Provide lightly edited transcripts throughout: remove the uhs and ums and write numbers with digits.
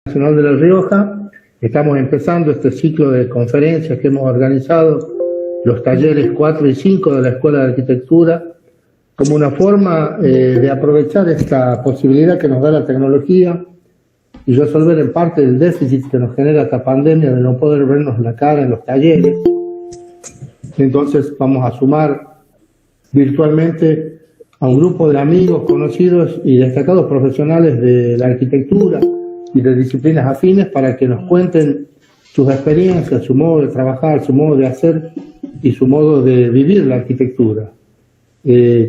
Nacional de La Rioja. Estamos empezando este ciclo de conferencias que hemos organizado, los talleres 4 y 5 de la Escuela de Arquitectura, como una forma de aprovechar esta posibilidad que nos da la tecnología y resolver en parte el déficit que nos genera esta pandemia de no poder vernos la cara en los talleres. Entonces vamos a sumar virtualmente a un grupo de amigos, conocidos y destacados profesionales de la arquitectura y de disciplinas afines para que nos cuenten sus experiencias, su modo de trabajar, su modo de hacer y su modo de vivir la arquitectura.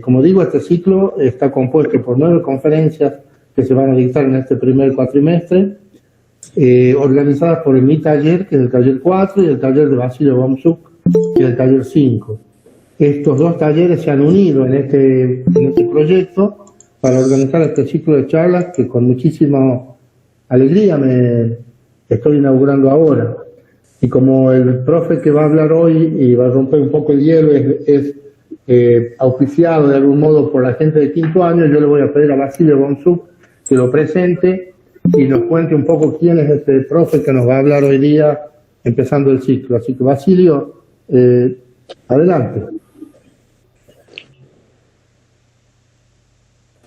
Como digo, este ciclo está compuesto por 9 conferencias que se van a dictar en este primer cuatrimestre, organizadas por mi taller, que es el taller 4, y el taller de Basilio Bomzuk, que es el taller 5. Estos 2 talleres se han unido en este proyecto para organizar este ciclo de charlas que con muchísima alegría me estoy inaugurando ahora. Y como el profe que va a hablar hoy y va a romper un poco el hielo es auspiciado de algún modo por la gente de quinto año, yo le voy a pedir a Basilio Bomzuk que lo presente y nos cuente un poco quién es este profe que nos va a hablar hoy día empezando el ciclo. Así que Basilio, adelante.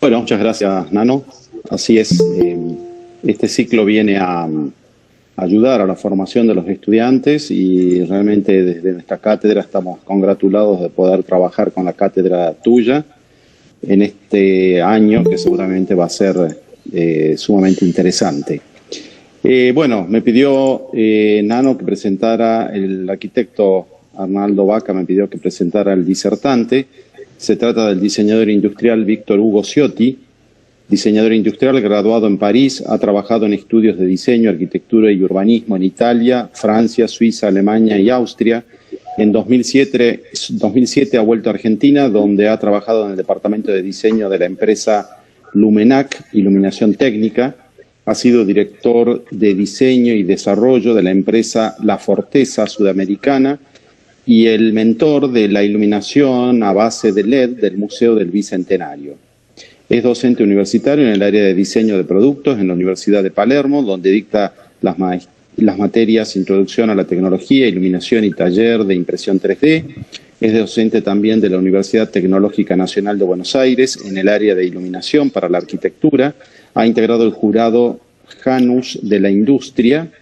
Bueno, muchas gracias, Nano. Así es, este ciclo viene a ayudar a la formación de los estudiantes y realmente desde nuestra cátedra estamos congratulados de poder trabajar con la cátedra tuya en este año que seguramente va a ser sumamente interesante. Bueno, me pidió Nano que presentara, el arquitecto Arnaldo Vaca me pidió que presentara el disertante. Se trata del diseñador industrial Víctor Hugo Ciotti, diseñador industrial graduado en París, ha trabajado en estudios de diseño, arquitectura y urbanismo en Italia, Francia, Suiza, Alemania y Austria. En 2007 ha vuelto a Argentina, donde ha trabajado en el departamento de diseño de la empresa Lumenac, Iluminación Técnica. Ha sido director de diseño y desarrollo de la empresa La Forteza Sudamericana y el mentor de la iluminación a base de LED del Museo del Bicentenario. Es docente universitario en el área de diseño de productos en la Universidad de Palermo, donde dicta las materias Introducción a la Tecnología, Iluminación y Taller de Impresión 3D. Es docente también de la Universidad Tecnológica Nacional de Buenos Aires en el área de iluminación para la arquitectura. Ha integrado el jurado Janus de la Industria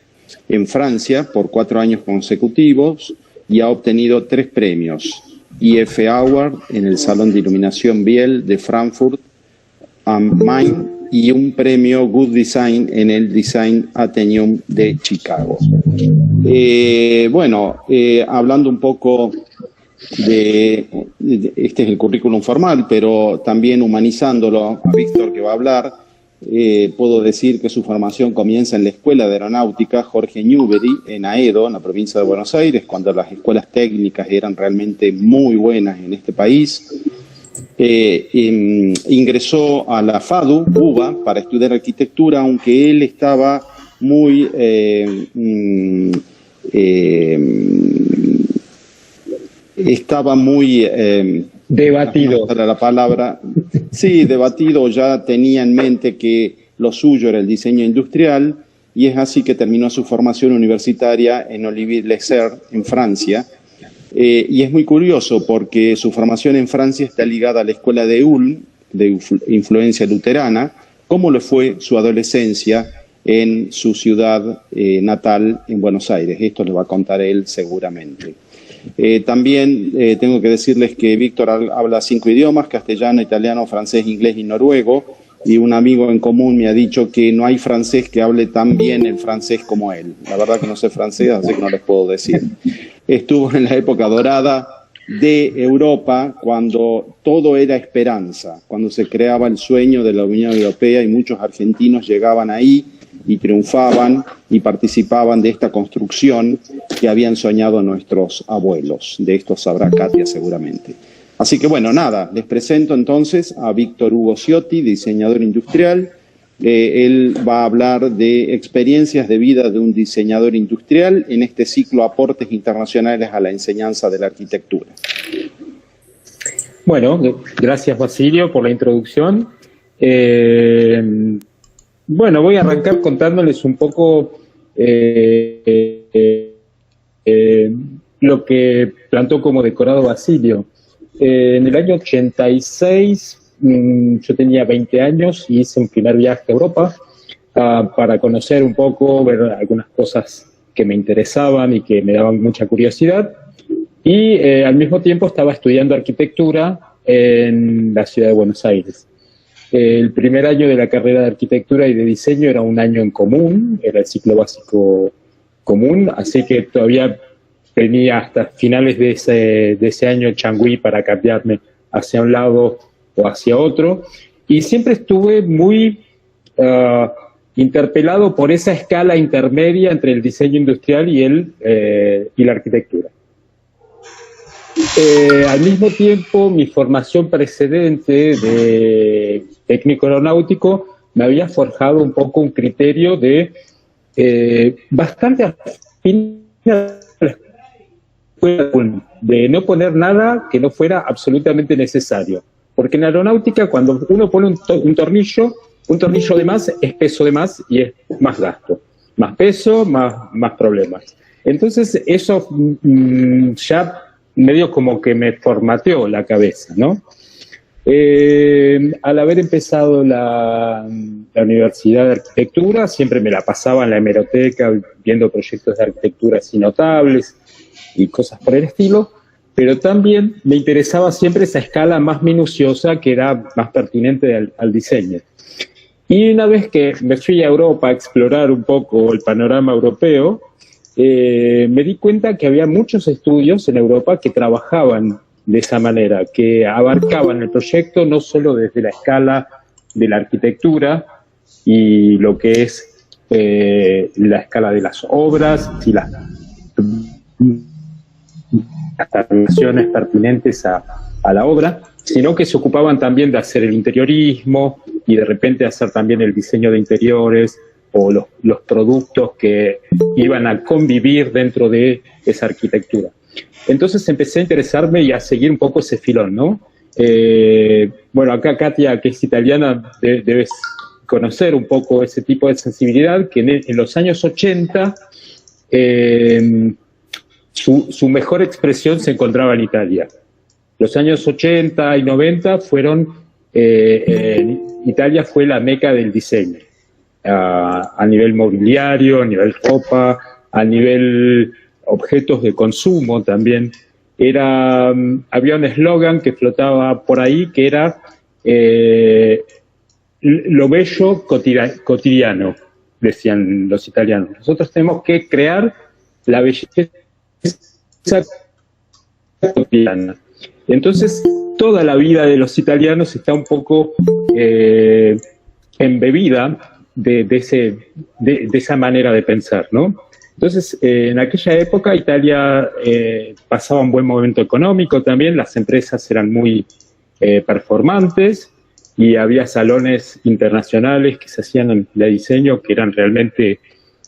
en Francia por 4 años consecutivos y ha obtenido 3 premios. IF Award en el Salón de Iluminación Biel de Frankfurt am Main y un premio Good Design en el Design Atheneum de Chicago. Hablando un poco de este es el currículum formal, pero también humanizándolo a Víctor que va a hablar, puedo decir que su formación comienza en la Escuela de Aeronáutica Jorge Newbery en Aedo, en la provincia de Buenos Aires, cuando las escuelas técnicas eran realmente muy buenas en este país. Ingresó a la FADU, Cuba, para estudiar arquitectura, aunque él estaba muy debatido. Para la palabra, sí, debatido, ya tenía en mente que lo suyo era el diseño industrial y es así que terminó su formación universitaria en Olivier-le-Serre, en Francia. Y es muy curioso porque su formación en Francia está ligada a la escuela de Ulm, de influencia luterana, como le fue su adolescencia en su ciudad natal, en Buenos Aires. Esto le va a contar él seguramente. También tengo que decirles que Víctor habla 5 idiomas, castellano, italiano, francés, inglés y noruego, y un amigo en común me ha dicho que no hay francés que hable tan bien el francés como él. La verdad que no sé francés, así que no les puedo decir. Estuvo en la época dorada de Europa, cuando todo era esperanza, cuando se creaba el sueño de la Unión Europea y muchos argentinos llegaban ahí y triunfaban y participaban de esta construcción que habían soñado nuestros abuelos. De esto sabrá Katia seguramente. Así que bueno, nada, les presento entonces a Víctor Hugo Ciotti, diseñador industrial. Él va a hablar de experiencias de vida de un diseñador industrial en este ciclo Aportes Internacionales a la Enseñanza de la Arquitectura. Bueno, gracias Basilio por la introducción. Bueno, voy a arrancar contándoles un poco lo que plantó como decorado Basilio. En el año 86, yo tenía 20 años y hice un primer viaje a Europa para conocer un poco, ver algunas cosas que me interesaban y que me daban mucha curiosidad. Y al mismo tiempo estaba estudiando arquitectura en la ciudad de Buenos Aires. El primer año de la carrera de arquitectura y de diseño era un año en común, era el ciclo básico común, así que todavía tenía hasta finales de ese año changüí para cambiarme hacia un lado o hacia otro, y siempre estuve muy interpelado por esa escala intermedia entre el diseño industrial y la arquitectura. Al mismo tiempo, mi formación precedente de técnico aeronáutico me había forjado un poco un criterio de bastante afín de no poner nada que no fuera absolutamente necesario. Porque en aeronáutica, cuando uno pone un tornillo de más es peso de más y es más gasto. Más peso, más problemas. Entonces, eso ya medio como que me formateó la cabeza, ¿no? Al haber empezado la Universidad de Arquitectura, siempre me la pasaba en la hemeroteca viendo proyectos de arquitectura así notables y cosas por el estilo, pero también me interesaba siempre esa escala más minuciosa que era más pertinente al diseño. Y una vez que me fui a Europa a explorar un poco el panorama europeo, me di cuenta que había muchos estudios en Europa que trabajaban de esa manera, que abarcaban el proyecto no solo desde la escala de la arquitectura y lo que es la escala de las obras y las relaciones pertinentes a la obra, sino que se ocupaban también de hacer el interiorismo y de repente hacer también el diseño de interiores o los productos que iban a convivir dentro de esa arquitectura. Entonces empecé a interesarme y a seguir un poco ese filón, ¿no? Bueno, acá Katia, que es italiana, debes conocer un poco ese tipo de sensibilidad, que en los años 80 su mejor expresión se encontraba en Italia. Los años 80 y 90 Italia fue la meca del diseño. A nivel mobiliario, a nivel ropa, a nivel objetos de consumo también. Había un eslogan que flotaba por ahí que era lo bello cotidiano, decían los italianos. Nosotros tenemos que crear la belleza cotidiana. Entonces, toda la vida de los italianos está un poco embebida de esa manera de pensar, ¿no? Entonces, en aquella época Italia pasaba un buen momento económico también, las empresas eran muy performantes y había salones internacionales que se hacían de diseño que eran realmente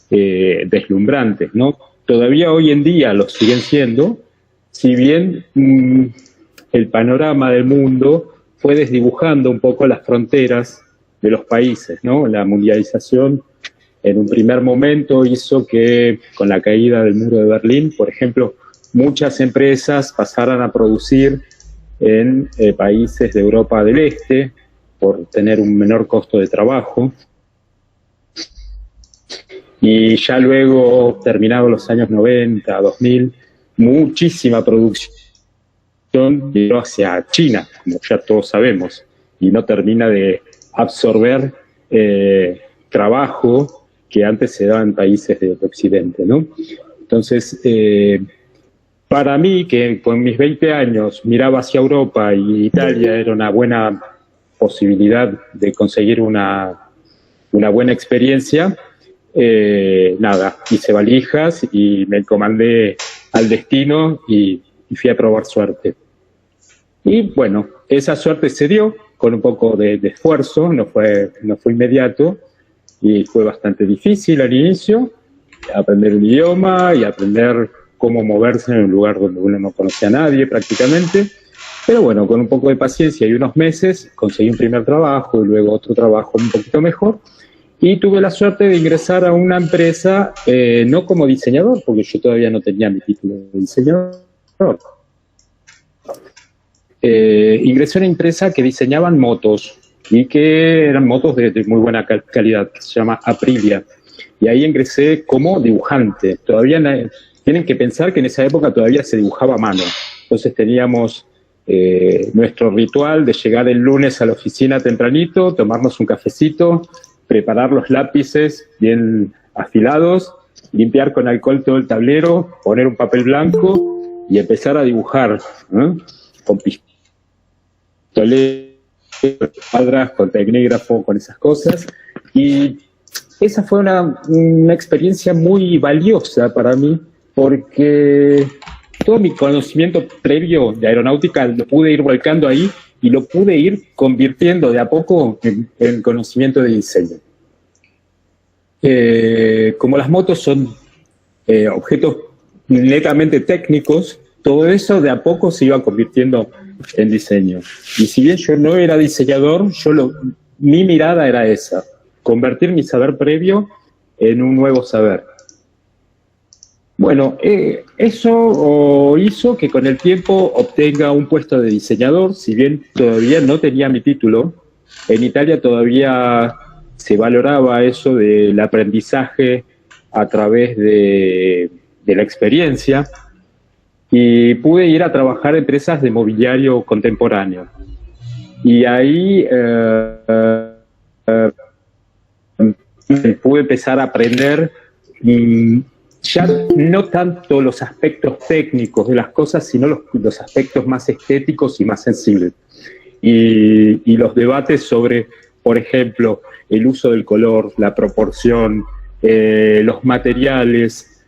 deslumbrantes, ¿no? Todavía hoy en día lo siguen siendo, si bien el panorama del mundo fue desdibujando un poco las fronteras de los países, ¿no? La mundialización en un primer momento hizo que con la caída del muro de Berlín, por ejemplo, muchas empresas pasaran a producir en países de Europa del Este por tener un menor costo de trabajo. Y ya luego, terminados los años 90, 2000, muchísima producción llegó hacia China, como ya todos sabemos, y no termina de absorber trabajo que antes se daba en países de Occidente, ¿no? Entonces, para mí, que con mis 20 años miraba hacia Europa y Italia era una buena posibilidad de conseguir una buena experiencia, nada, hice valijas y me encomendé al destino y fui a probar suerte. Y bueno, esa suerte se dio con un poco de esfuerzo, no fue inmediato y fue bastante difícil al inicio, aprender un idioma y aprender cómo moverse en un lugar donde uno no conocía a nadie prácticamente. Pero bueno, con un poco de paciencia y unos meses conseguí un primer trabajo y luego otro trabajo un poquito mejor. Y tuve la suerte de ingresar a una empresa, no como diseñador, porque yo todavía no tenía mi título de diseñador. Ingresé a una empresa que diseñaban motos, y que eran motos de muy buena calidad, que se llama Aprilia. Y ahí ingresé como dibujante. Tienen que pensar que en esa época todavía se dibujaba a mano. Entonces teníamos nuestro ritual de llegar el lunes a la oficina tempranito, tomarnos un cafecito, preparar los lápices bien afilados, limpiar con alcohol todo el tablero, poner un papel blanco y empezar a dibujar, ¿no? Con pistoleros, cuadras, con tecnígrafo, con esas cosas. Y esa fue una experiencia muy valiosa para mí, porque todo mi conocimiento previo de aeronáutica lo pude ir volcando ahí y lo pude ir convirtiendo de a poco en conocimiento de diseño. Como las motos son objetos netamente técnicos, todo eso de a poco se iba convirtiendo en diseño. Y si bien yo no era diseñador, mi mirada era esa, convertir mi saber previo en un nuevo saber. Bueno, eso hizo que con el tiempo obtenga un puesto de diseñador, si bien todavía no tenía mi título. En Italia todavía se valoraba eso del aprendizaje a través de la experiencia, y pude ir a trabajar en empresas de mobiliario contemporáneo. Y ahí pude empezar a aprender ya no tanto los aspectos técnicos de las cosas, sino los aspectos más estéticos y más sensibles. Y los debates sobre, por ejemplo, el uso del color, la proporción, los materiales,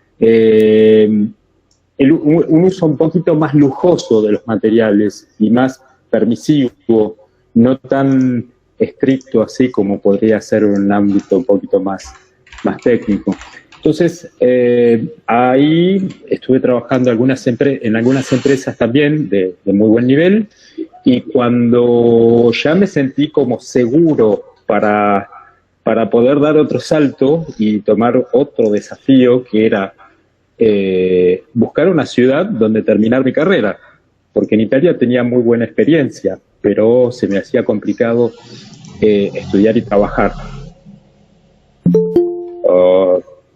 un uso un poquito más lujoso de los materiales y más permisivo, no tan estricto así como podría ser en un ámbito un poquito más técnico. Entonces, ahí estuve trabajando en algunas empresas también de muy buen nivel, y cuando ya me sentí como seguro para poder dar otro salto y tomar otro desafío, que era buscar una ciudad donde terminar mi carrera, porque en Italia tenía muy buena experiencia, pero se me hacía complicado estudiar y trabajar.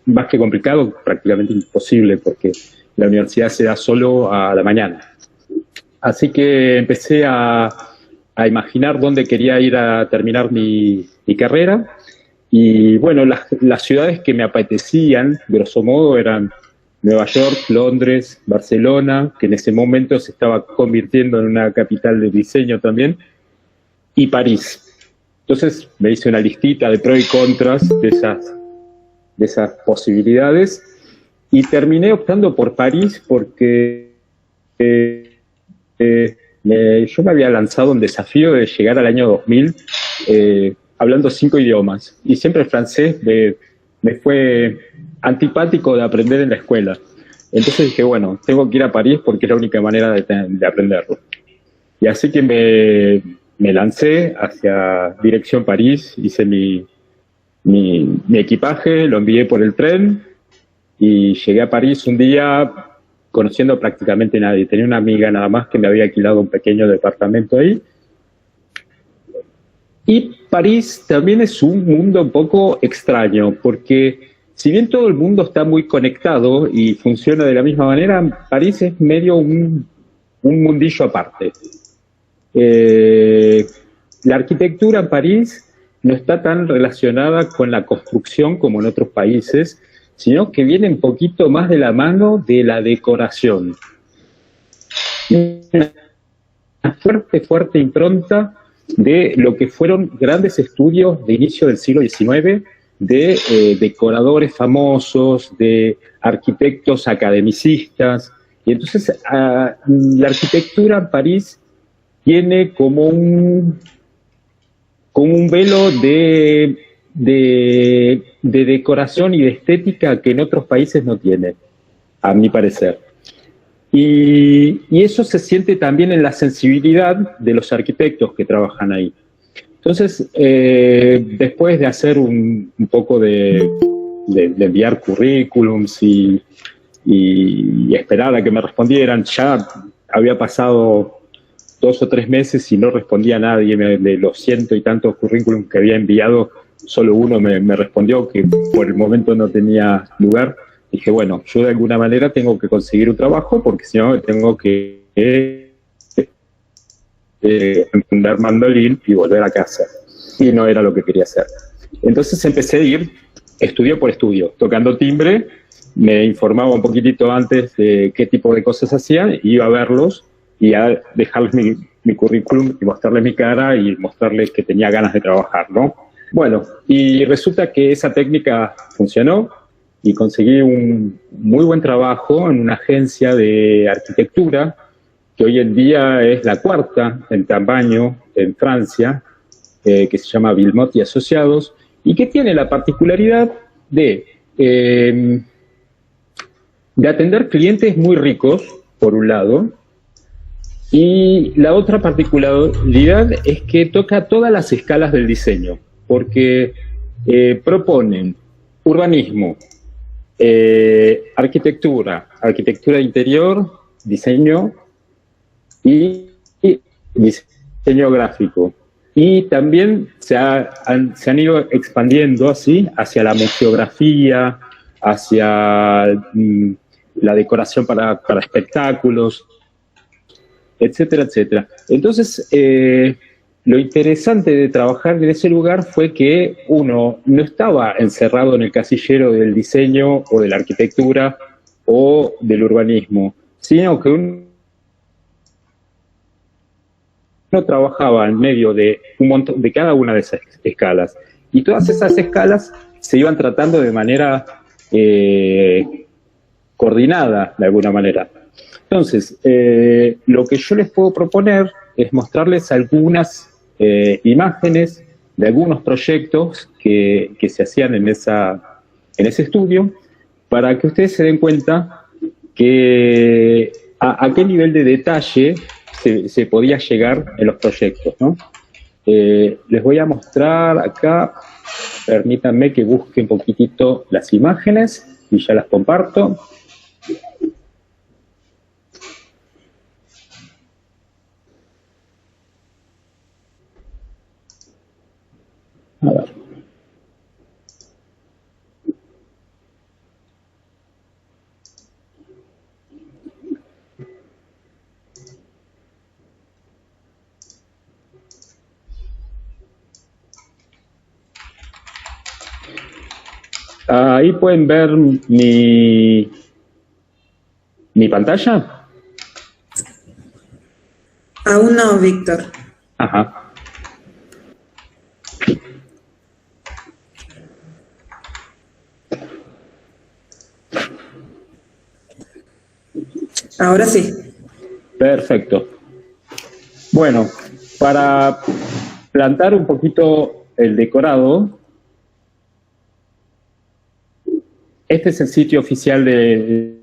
Más que complicado, prácticamente imposible, porque la universidad se da solo a la mañana. Así que empecé a imaginar dónde quería ir a terminar mi carrera, y bueno, las ciudades que me apetecían, grosso modo, eran Nueva York, Londres, Barcelona, que en ese momento se estaba convirtiendo en una capital de diseño también, y París. Entonces me hice una listita de pros y contras de esas posibilidades, y terminé optando por París porque yo me había lanzado un desafío de llegar al año 2000 hablando 5 idiomas, y siempre el francés me fue antipático de aprender en la escuela. Entonces dije, bueno, tengo que ir a París porque es la única manera de aprenderlo. Y así que me lancé hacia dirección París, hice mi equipaje, lo envié por el tren y llegué a París un día conociendo prácticamente nadie. Tenía una amiga nada más que me había alquilado un pequeño departamento ahí. Y París también es un mundo un poco extraño, porque si bien todo el mundo está muy conectado y funciona de la misma manera, París es medio un mundillo aparte. La arquitectura en París no está tan relacionada con la construcción como en otros países, sino que viene un poquito más de la mano de la decoración. Una fuerte impronta de lo que fueron grandes estudios de inicio del siglo XIX, de decoradores famosos, de arquitectos academicistas. Y entonces la arquitectura en París tiene como un velo de decoración y de estética que en otros países no tiene, a mi parecer. Y eso se siente también en la sensibilidad de los arquitectos que trabajan ahí. Entonces, después de hacer un poco de enviar currículums y esperar a que me respondieran, ya había pasado 2 o 3 meses y no respondía a nadie. De los 100 y tantos currículums que había enviado, solo uno me respondió, que por el momento no tenía lugar. Dije, bueno, yo de alguna manera tengo que conseguir un trabajo, porque si no tengo que entender mandolín y volver a casa. Y no era lo que quería hacer. Entonces empecé a ir estudio por estudio, tocando timbre. Me informaba un poquitito antes de qué tipo de cosas hacían, iba a verlos y a dejarles mi currículum y mostrarles mi cara y mostrarles que tenía ganas de trabajar, ¿no? Bueno, y resulta que esa técnica funcionó y conseguí un muy buen trabajo en una agencia de arquitectura que hoy en día es la 4ª en tamaño en Francia, que se llama Villemot y Asociados, y que tiene la particularidad de atender clientes muy ricos, por un lado, y la otra particularidad es que toca todas las escalas del diseño, porque proponen urbanismo, arquitectura interior, diseño y diseño gráfico. Y también se han ido expandiendo así hacia la museografía, hacia la decoración para espectáculos, etcétera, etcétera. Entonces, lo interesante de trabajar en ese lugar fue que uno no estaba encerrado en el casillero del diseño o de la arquitectura o del urbanismo, sino que uno trabajaba en medio de un montón de cada una de esas escalas. Y todas esas escalas se iban tratando de manera coordinada, de alguna manera. Entonces, lo que yo les puedo proponer es mostrarles algunas imágenes de algunos proyectos que se hacían en ese estudio, para que ustedes se den cuenta que a qué nivel de detalle se podía llegar en los proyectos, ¿no? Les voy a mostrar acá, permítanme que busque un poquitito las imágenes y ya las comparto. A ver. Ahí pueden ver mi pantalla. Aún no, Víctor. Ajá. Ahora sí. Perfecto. Bueno, para plantar un poquito el decorado, este es el sitio oficial de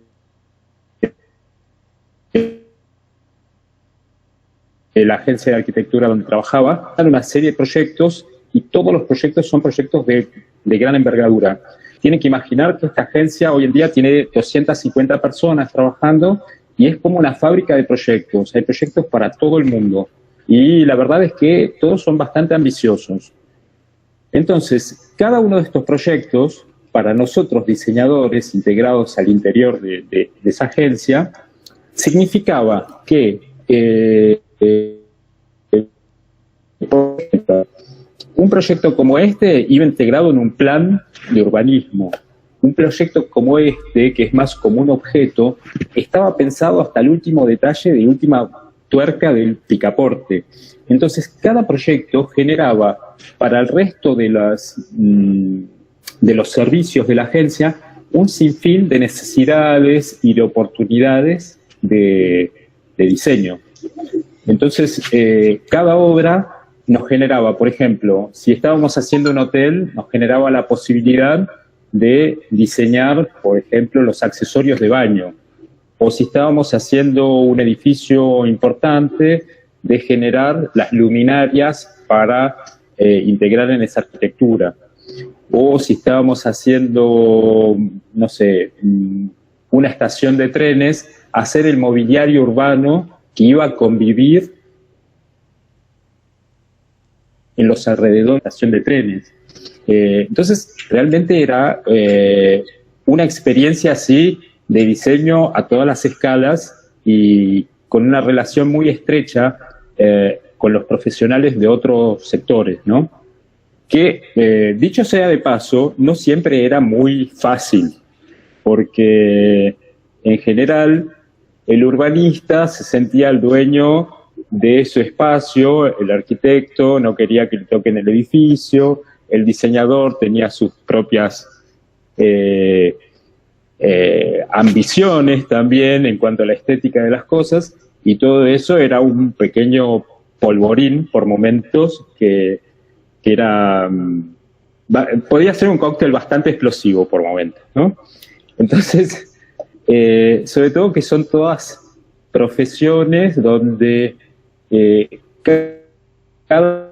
la agencia de arquitectura donde trabajaba. Hay una serie de proyectos y todos los proyectos son proyectos de gran envergadura. Tienen que imaginar que esta agencia hoy en día tiene 250 personas trabajando y es como una fábrica de proyectos. Hay proyectos para todo el mundo y la verdad es que todos son bastante ambiciosos. Entonces, cada uno de estos proyectos, para nosotros diseñadores integrados al interior de esa agencia, significaba que por ejemplo, un proyecto como este iba integrado en un plan de urbanismo. Un proyecto como este, que es más como un objeto, estaba pensado hasta el último detalle, de última tuerca del picaporte. Entonces, cada proyecto generaba para el resto de los servicios de la agencia un sinfín de necesidades y de oportunidades de diseño. Entonces, cada obra nos generaba, por ejemplo, si estábamos haciendo un hotel, nos generaba la posibilidad de diseñar, por ejemplo, los accesorios de baño. O si estábamos haciendo un edificio importante, de generar las luminarias para integrar en esa arquitectura. O si estábamos haciendo, no sé, una estación de trenes, hacer el mobiliario urbano que iba a convivir en los alrededores de la estación de trenes. Entonces, realmente era una experiencia así de diseño a todas las escalas y con una relación muy estrecha con los profesionales de otros sectores, ¿no? Que, dicho sea de paso, no siempre era muy fácil, porque en general el urbanista se sentía el dueño de su espacio, el arquitecto no quería que le toquen el edificio, el diseñador tenía sus propias ambiciones también en cuanto a la estética de las cosas, y todo eso era un pequeño polvorín por momentos que era, podía ser un cóctel bastante explosivo por momentos, ¿no? Entonces, sobre todo que son todas profesiones donde cada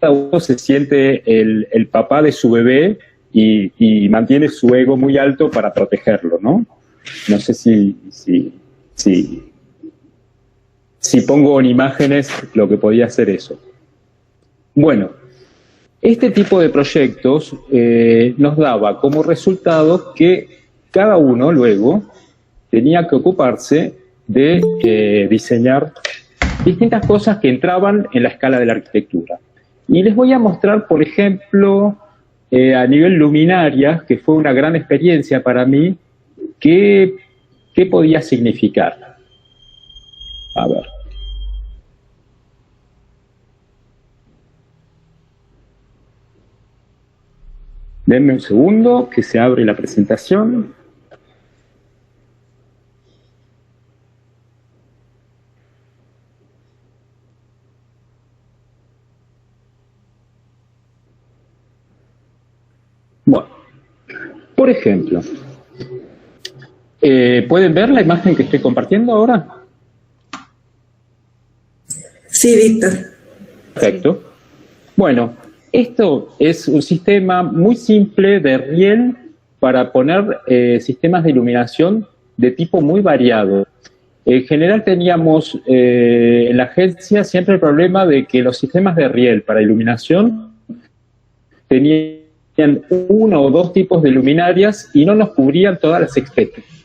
uno se siente el papá de su bebé y mantiene su ego muy alto para protegerlo, ¿no? No sé si pongo en imágenes lo que podía ser eso. Bueno, este tipo de proyectos nos daba como resultado que cada uno luego tenía que ocuparse de diseñar distintas cosas que entraban en la escala de la arquitectura. Y les voy a mostrar, por ejemplo, a nivel luminarias, que fue una gran experiencia para mí, qué podía significar. A ver. Denme un segundo, que se abre la presentación. Bueno, por ejemplo, ¿pueden ver la imagen que estoy compartiendo ahora? Sí, Víctor. Perfecto. Bueno, esto es un sistema muy simple de riel para poner sistemas de iluminación de tipo muy variado. En general teníamos en la agencia siempre el problema de que los sistemas de riel para iluminación tenían uno o dos tipos de luminarias y no nos cubrían todas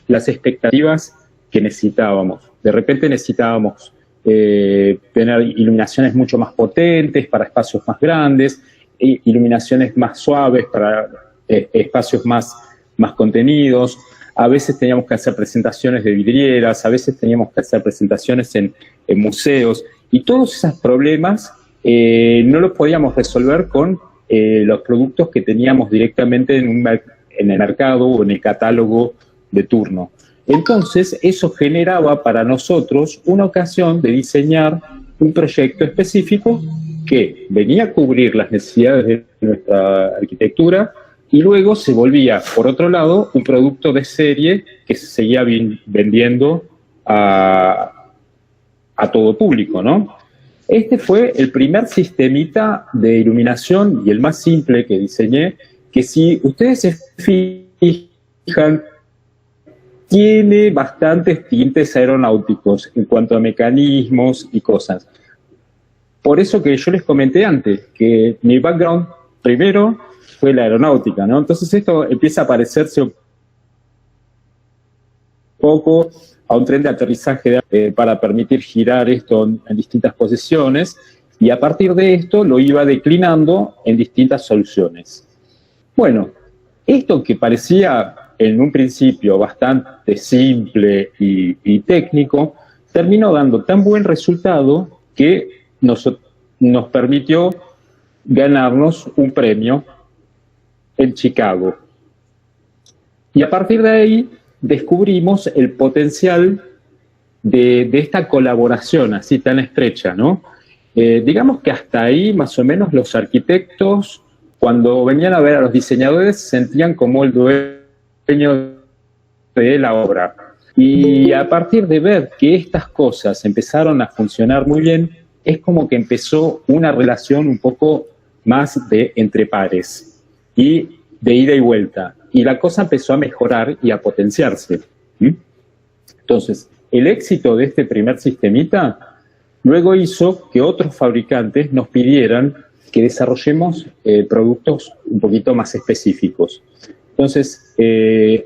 las expectativas que necesitábamos. De repente necesitábamos tener iluminaciones mucho más potentes para espacios más grandes, iluminaciones más suaves para espacios más contenidos. A veces teníamos que hacer presentaciones de vidrieras, a veces teníamos que hacer presentaciones en museos, y todos esos problemas no los podíamos resolver con los productos que teníamos directamente en el mercado o en el catálogo de turno. Entonces, eso generaba para nosotros una ocasión de diseñar un proyecto específico que venía a cubrir las necesidades de nuestra arquitectura y luego se volvía, por otro lado, un producto de serie que se seguía vendiendo a todo público, ¿no? Este fue el primer sistemita de iluminación y el más simple que diseñé, que si ustedes se fijan, tiene bastantes tintes aeronáuticos en cuanto a mecanismos y cosas. Por eso que yo les comenté antes, que mi background primero fue la aeronáutica, ¿no? Entonces esto empieza a parecerse un poco a un tren de aterrizaje para permitir girar esto en distintas posiciones, y a partir de esto lo iba declinando en distintas soluciones. Bueno, esto que parecía en un principio bastante simple y técnico, terminó dando tan buen resultado que nos permitió ganarnos un premio en Chicago. Y a partir de ahí descubrimos el potencial de esta colaboración así tan estrecha, ¿no? Digamos que hasta ahí más o menos los arquitectos, cuando venían a ver a los diseñadores, se sentían como el dueño de la obra. Y a partir de ver que estas cosas empezaron a funcionar muy bien, es como que empezó una relación un poco más de entre pares y de ida y vuelta. Y la cosa empezó a mejorar y a potenciarse. Entonces, el éxito de este primer sistemita luego hizo que otros fabricantes nos pidieran que desarrollemos productos un poquito más específicos. Entonces,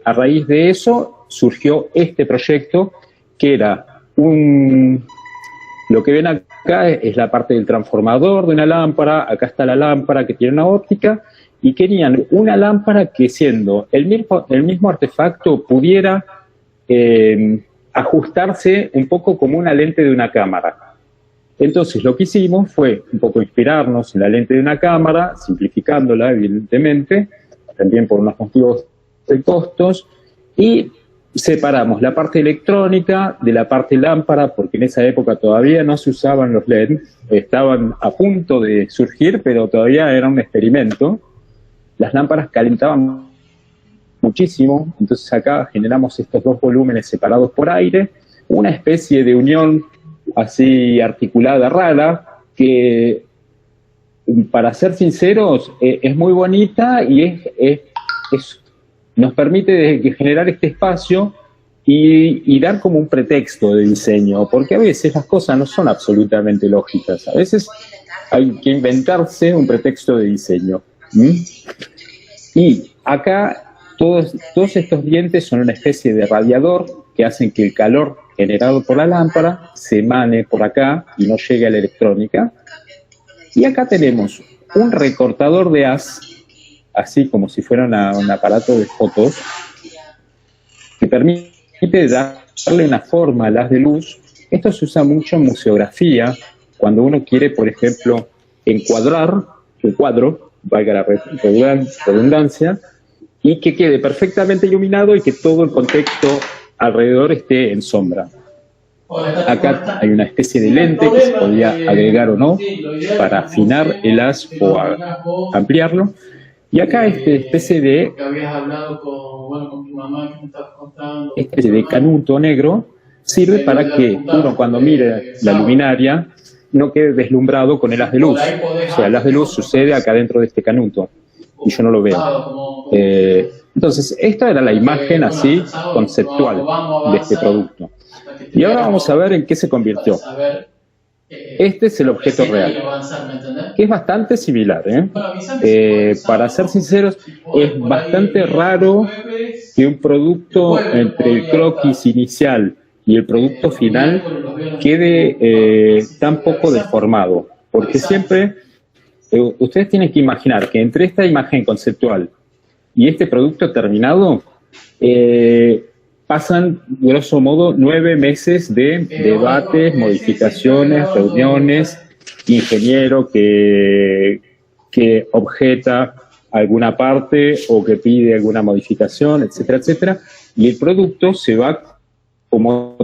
a raíz de eso surgió este proyecto que era lo que ven acá es la parte del transformador de una lámpara, acá está la lámpara que tiene una óptica, y querían una lámpara que siendo el mismo artefacto pudiera ajustarse un poco como una lente de una cámara. Entonces lo que hicimos fue un poco inspirarnos en la lente de una cámara, simplificándola evidentemente, también por unos motivos de costos, y separamos la parte electrónica de la parte lámpara, porque en esa época todavía no se usaban los LED, estaban a punto de surgir, pero todavía era un experimento. Las lámparas calentaban muchísimo, entonces acá generamos estos dos volúmenes separados por aire, una especie de unión así articulada rara, que para ser sinceros es muy bonita y nos permite generar este espacio y dar como un pretexto de diseño, porque a veces las cosas no son absolutamente lógicas, a veces hay que inventarse un pretexto de diseño. Y acá todos estos dientes son una especie de radiador que hacen que el calor generado por la lámpara se emane por acá y no llegue a la electrónica. Y acá tenemos un recortador de haz, así como si fuera un aparato de fotos, que permite darle una forma al haz de luz. Esto se usa mucho en museografía, cuando uno quiere, por ejemplo, encuadrar un cuadro, valga la redundancia, y que quede perfectamente iluminado y que todo el contexto alrededor esté en sombra. Acá hay una especie de lente que se podía agregar o no para afinar el haz o ampliarlo. Y acá esta especie de canuto negro sirve para que uno cuando mire la luminaria no quede deslumbrado con el haz de luz. O sea, el haz de luz sucede acá dentro de este canuto y yo no lo veo. Entonces, esta era la imagen así conceptual de este producto. Y ahora vamos a ver en qué se convirtió. Este es el objeto real, que es bastante similar. Para ser sinceros, es bastante raro que un producto entre el croquis inicial y el producto final quede tan poco deformado, porque siempre ustedes tienen que imaginar que entre esta imagen conceptual y este producto terminado pasan, grosso modo, 9 meses de debates, modificaciones, reuniones, ingeniero que objeta alguna parte o que pide alguna modificación, etcétera, etcétera, y el producto se va como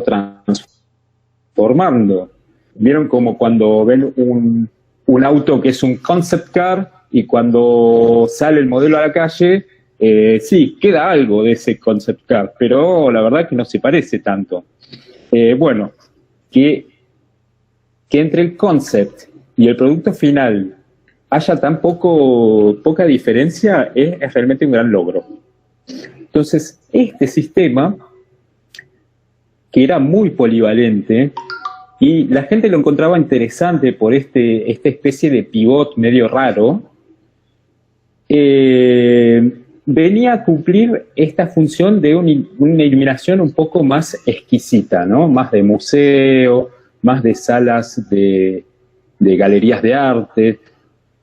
transformando. ¿Vieron como cuando ven un auto que es un concept car y cuando sale el modelo a la calle, sí, queda algo de ese concept car, pero la verdad que no se parece tanto. Bueno, que entre el concept y el producto final haya tan poca diferencia es realmente un gran logro. Entonces, este sistema, que era muy polivalente, y la gente lo encontraba interesante por esta especie de pivot medio raro, venía a cumplir esta función de una iluminación un poco más exquisita, ¿no? Más de museo, más de salas de galerías de arte.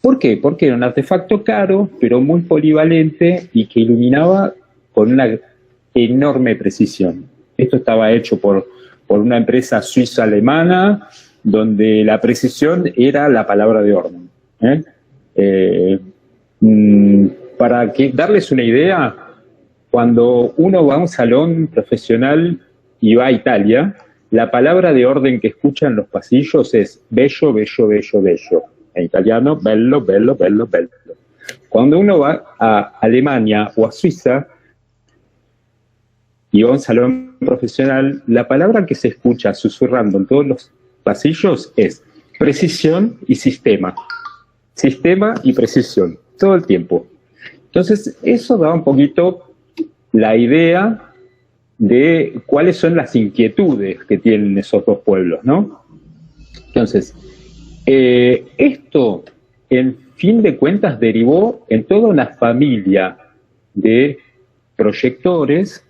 ¿Por qué? Porque era un artefacto caro, pero muy polivalente y que iluminaba con una enorme precisión. Esto estaba hecho por una empresa suiza-alemana, donde la precisión era la palabra de orden. Para darles una idea, cuando uno va a un salón profesional y va a Italia, la palabra de orden que escuchan en los pasillos es bello, bello, bello, bello. En italiano, bello, bello, bello, bello. Cuando uno va a Alemania o a Suiza y va a un salón profesional, la palabra que se escucha susurrando en todos los pasillos es precisión y sistema. sistema y precisión, todo el tiempo. Entonces, eso da un poquito la idea de cuáles son las inquietudes que tienen esos dos pueblos, ¿no? Entonces, esto, en fin de cuentas, derivó en toda una familia de proyectores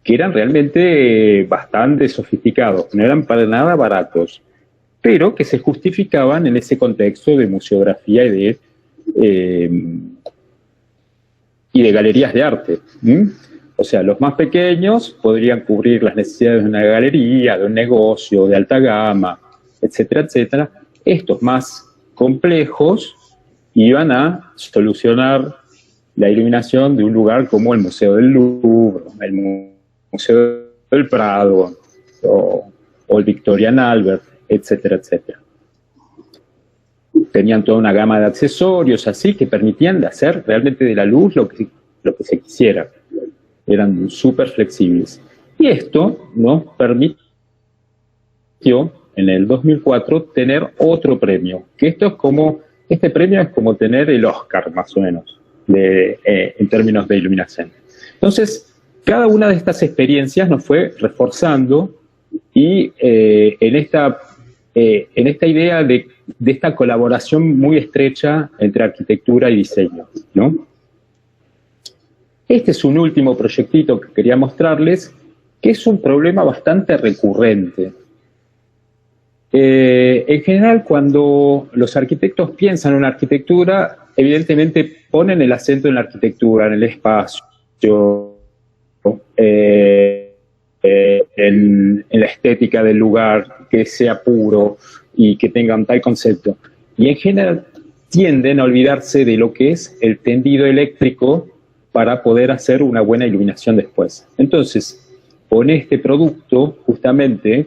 que eran realmente bastante sofisticados, no eran para nada baratos, pero que se justificaban en ese contexto de museografía y de galerías de arte. O sea, los más pequeños podrían cubrir las necesidades de una galería, de un negocio, de alta gama, etcétera, etcétera. Estos más complejos iban a solucionar la iluminación de un lugar como el Museo del Louvre, el Museo del Prado o el Victorian Albert, etcétera, etcétera. Tenían toda una gama de accesorios así que permitían de hacer realmente de la luz lo que se quisiera. Eran súper flexibles. Y esto nos permitió en el 2004 tener otro premio, que este premio es como tener el Oscar más o menos en términos de iluminación. Entonces, cada una de estas experiencias nos fue reforzando y en esta idea de esta colaboración muy estrecha entre arquitectura y diseño, ¿no? Este es un último proyectito que quería mostrarles, que es un problema bastante recurrente. En general, cuando los arquitectos piensan en arquitectura, evidentemente ponen el acento en la arquitectura, en el espacio, en la estética del lugar, que sea puro y que tengan tal concepto. Y en general tienden a olvidarse de lo que es el tendido eléctrico para poder hacer una buena iluminación después. Entonces, con este producto, justamente,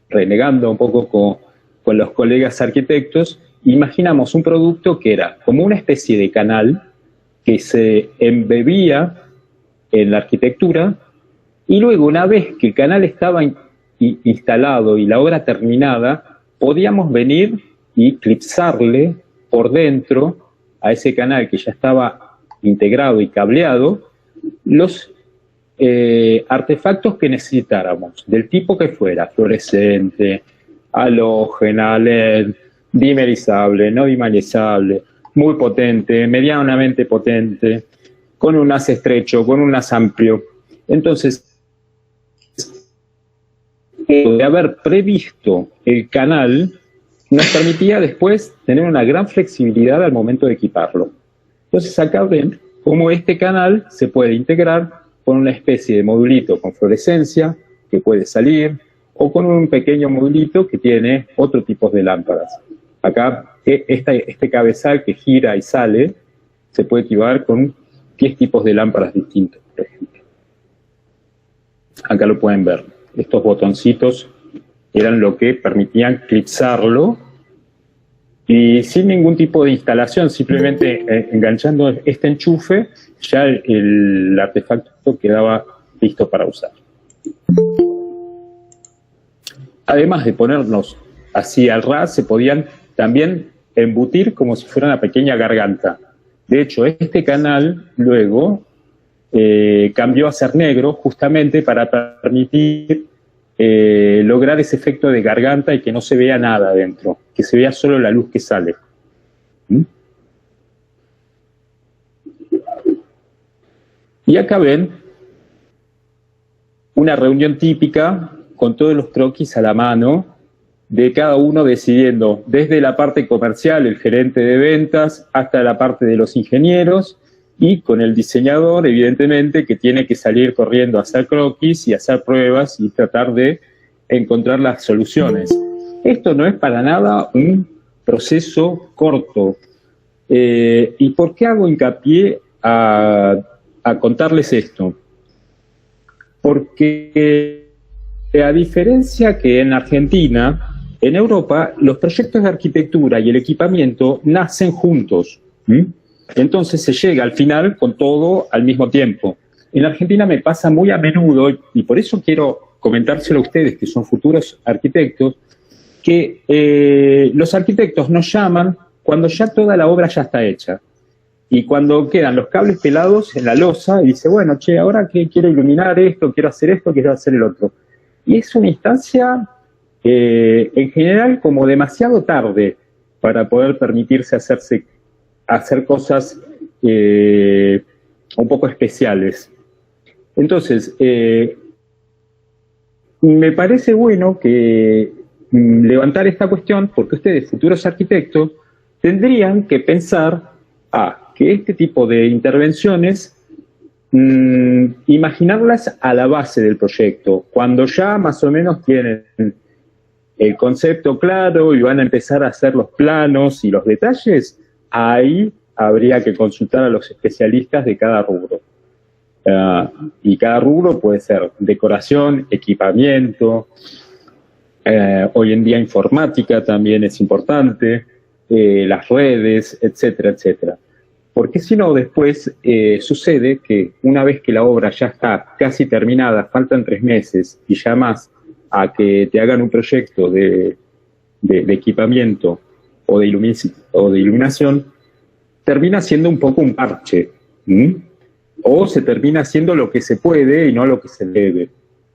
renegando un poco con los colegas arquitectos, imaginamos un producto que era como una especie de canal que se embebía en la arquitectura y luego, una vez que el canal estaba instalado y la obra terminada, podíamos venir y clipsarle por dentro a ese canal que ya estaba integrado y cableado los artefactos que necesitáramos, del tipo que fuera, fluorescente, halógena, LED, dimerizable, no dimerizable, muy potente, medianamente potente, con un haz estrecho, con un haz amplio. Entonces, de haber previsto el canal nos permitía después tener una gran flexibilidad al momento de equiparlo. Entonces acá ven cómo este canal se puede integrar con una especie de modulito con fluorescencia que puede salir o con un pequeño modulito que tiene otro tipo de lámparas. Acá este cabezal que gira y sale se puede equipar con 10 tipos de lámparas distintos, por ejemplo. Acá lo pueden ver. Estos botoncitos eran lo que permitían clipsarlo y sin ningún tipo de instalación, simplemente enganchando este enchufe, ya el artefacto quedaba listo para usar. Además de ponernos así al ras, se podían también embutir como si fuera una pequeña garganta. De hecho, este canal luego cambió a ser negro justamente para permitir lograr ese efecto de garganta y que no se vea nada adentro, que se vea solo la luz que sale. Y acá ven una reunión típica con todos los croquis a la mano, de cada uno decidiendo desde la parte comercial, el gerente de ventas, hasta la parte de los ingenieros, y con el diseñador, evidentemente, que tiene que salir corriendo a hacer croquis y hacer pruebas y tratar de encontrar las soluciones. Esto no es para nada un proceso corto. ¿Y por qué hago hincapié a contarles esto? Porque a diferencia que en Argentina, en Europa los proyectos de arquitectura y el equipamiento nacen juntos. Entonces se llega al final con todo al mismo tiempo. En Argentina me pasa muy a menudo, y por eso quiero comentárselo a ustedes que son futuros arquitectos, que los arquitectos nos llaman cuando ya toda la obra ya está hecha. Y cuando quedan los cables pelados en la losa, y dice, bueno, che, ahora que quiero iluminar esto, quiero hacer el otro. Y es una instancia, en general, como demasiado tarde para poder permitirse hacer cosas un poco especiales. Entonces, me parece bueno que levantar esta cuestión, porque ustedes, futuros arquitectos, tendrían que pensar que este tipo de intervenciones, imaginarlas a la base del proyecto, cuando ya más o menos tienen el concepto claro y van a empezar a hacer los planos y los detalles, ahí habría que consultar a los especialistas de cada rubro. Y cada rubro puede ser decoración, equipamiento, hoy en día informática también es importante, las redes, etcétera, etcétera. Porque si no, después sucede que una vez que la obra ya está casi terminada, faltan 3 meses, y llamas a que te hagan un proyecto de equipamiento o de iluminación, termina siendo un poco un parche. O se termina haciendo lo que se puede y no lo que se debe.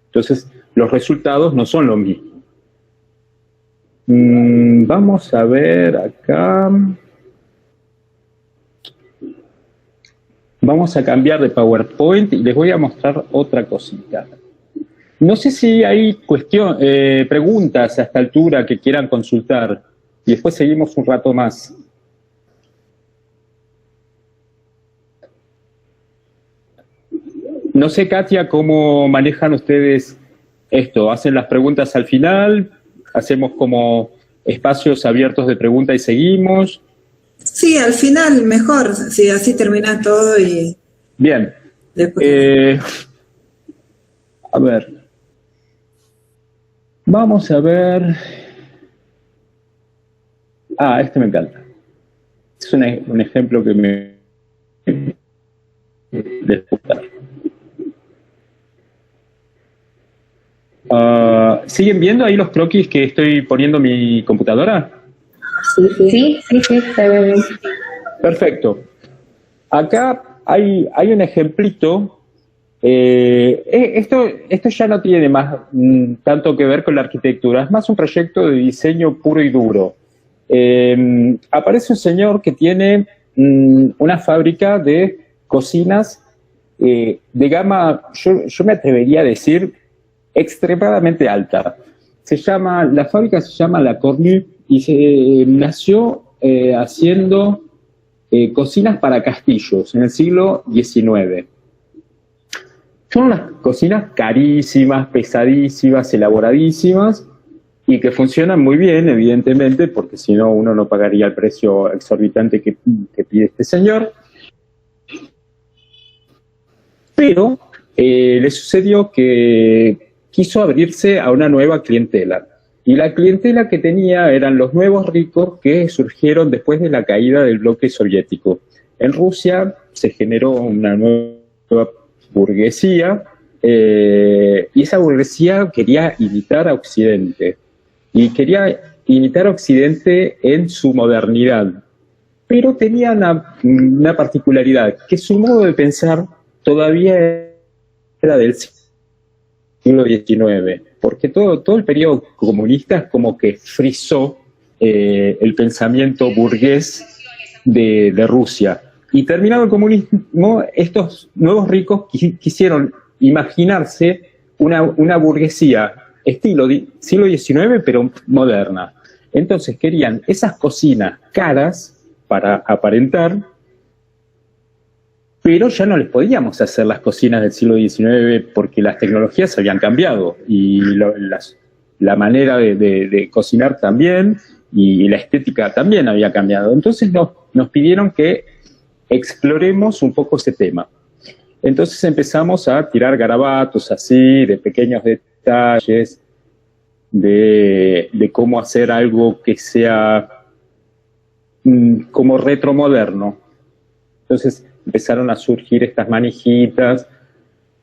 Entonces, los resultados no son lo mismo. Vamos a ver acá. Vamos a cambiar de PowerPoint y les voy a mostrar otra cosita. No sé si hay preguntas a esta altura que quieran consultar y después seguimos un rato más. No sé, Katia, cómo manejan ustedes esto. ¿Hacen las preguntas al final? ¿Hacemos como espacios abiertos de pregunta y seguimos? Sí, al final mejor, si así termina todo y... Bien. Después... a ver. Vamos a ver. Este me encanta. Es un ejemplo que me les gusta. ¿Siguen viendo ahí los croquis que estoy poniendo en mi computadora? Sí, está bien. Perfecto. Acá hay un ejemplito. Esto ya no tiene más tanto que ver con la arquitectura, es más un proyecto de diseño puro y duro. Aparece un señor que tiene una fábrica de cocinas de gama, yo me atrevería a decir, extremadamente alta. La fábrica se llama La Cornue y nació haciendo cocinas para castillos en el siglo XIX. Son unas cocinas carísimas, pesadísimas, elaboradísimas y que funcionan muy bien, evidentemente, porque si no uno no pagaría el precio exorbitante que pide este señor. Pero le sucedió que quiso abrirse a una nueva clientela. Y la clientela que tenía eran los nuevos ricos que surgieron después de la caída del bloque soviético. En Rusia se generó una nueva burguesía y esa burguesía quería imitar a Occidente. Y quería imitar a Occidente en su modernidad. Pero tenía una particularidad, que su modo de pensar todavía era del siglo XIX, porque todo el periodo comunista es como que frizó el pensamiento burgués de Rusia. Y terminado el comunismo, estos nuevos ricos quisieron imaginarse una burguesía estilo siglo XIX, pero moderna. Entonces querían esas cocinas caras para aparentar, pero ya no les podíamos hacer las cocinas del siglo XIX porque las tecnologías habían cambiado y la manera de cocinar también y la estética también había cambiado. Entonces nos pidieron que exploremos un poco ese tema. Entonces empezamos a tirar garabatos así, de pequeños detalles, de cómo hacer algo que sea como retromoderno. Entonces empezaron a surgir estas manijitas,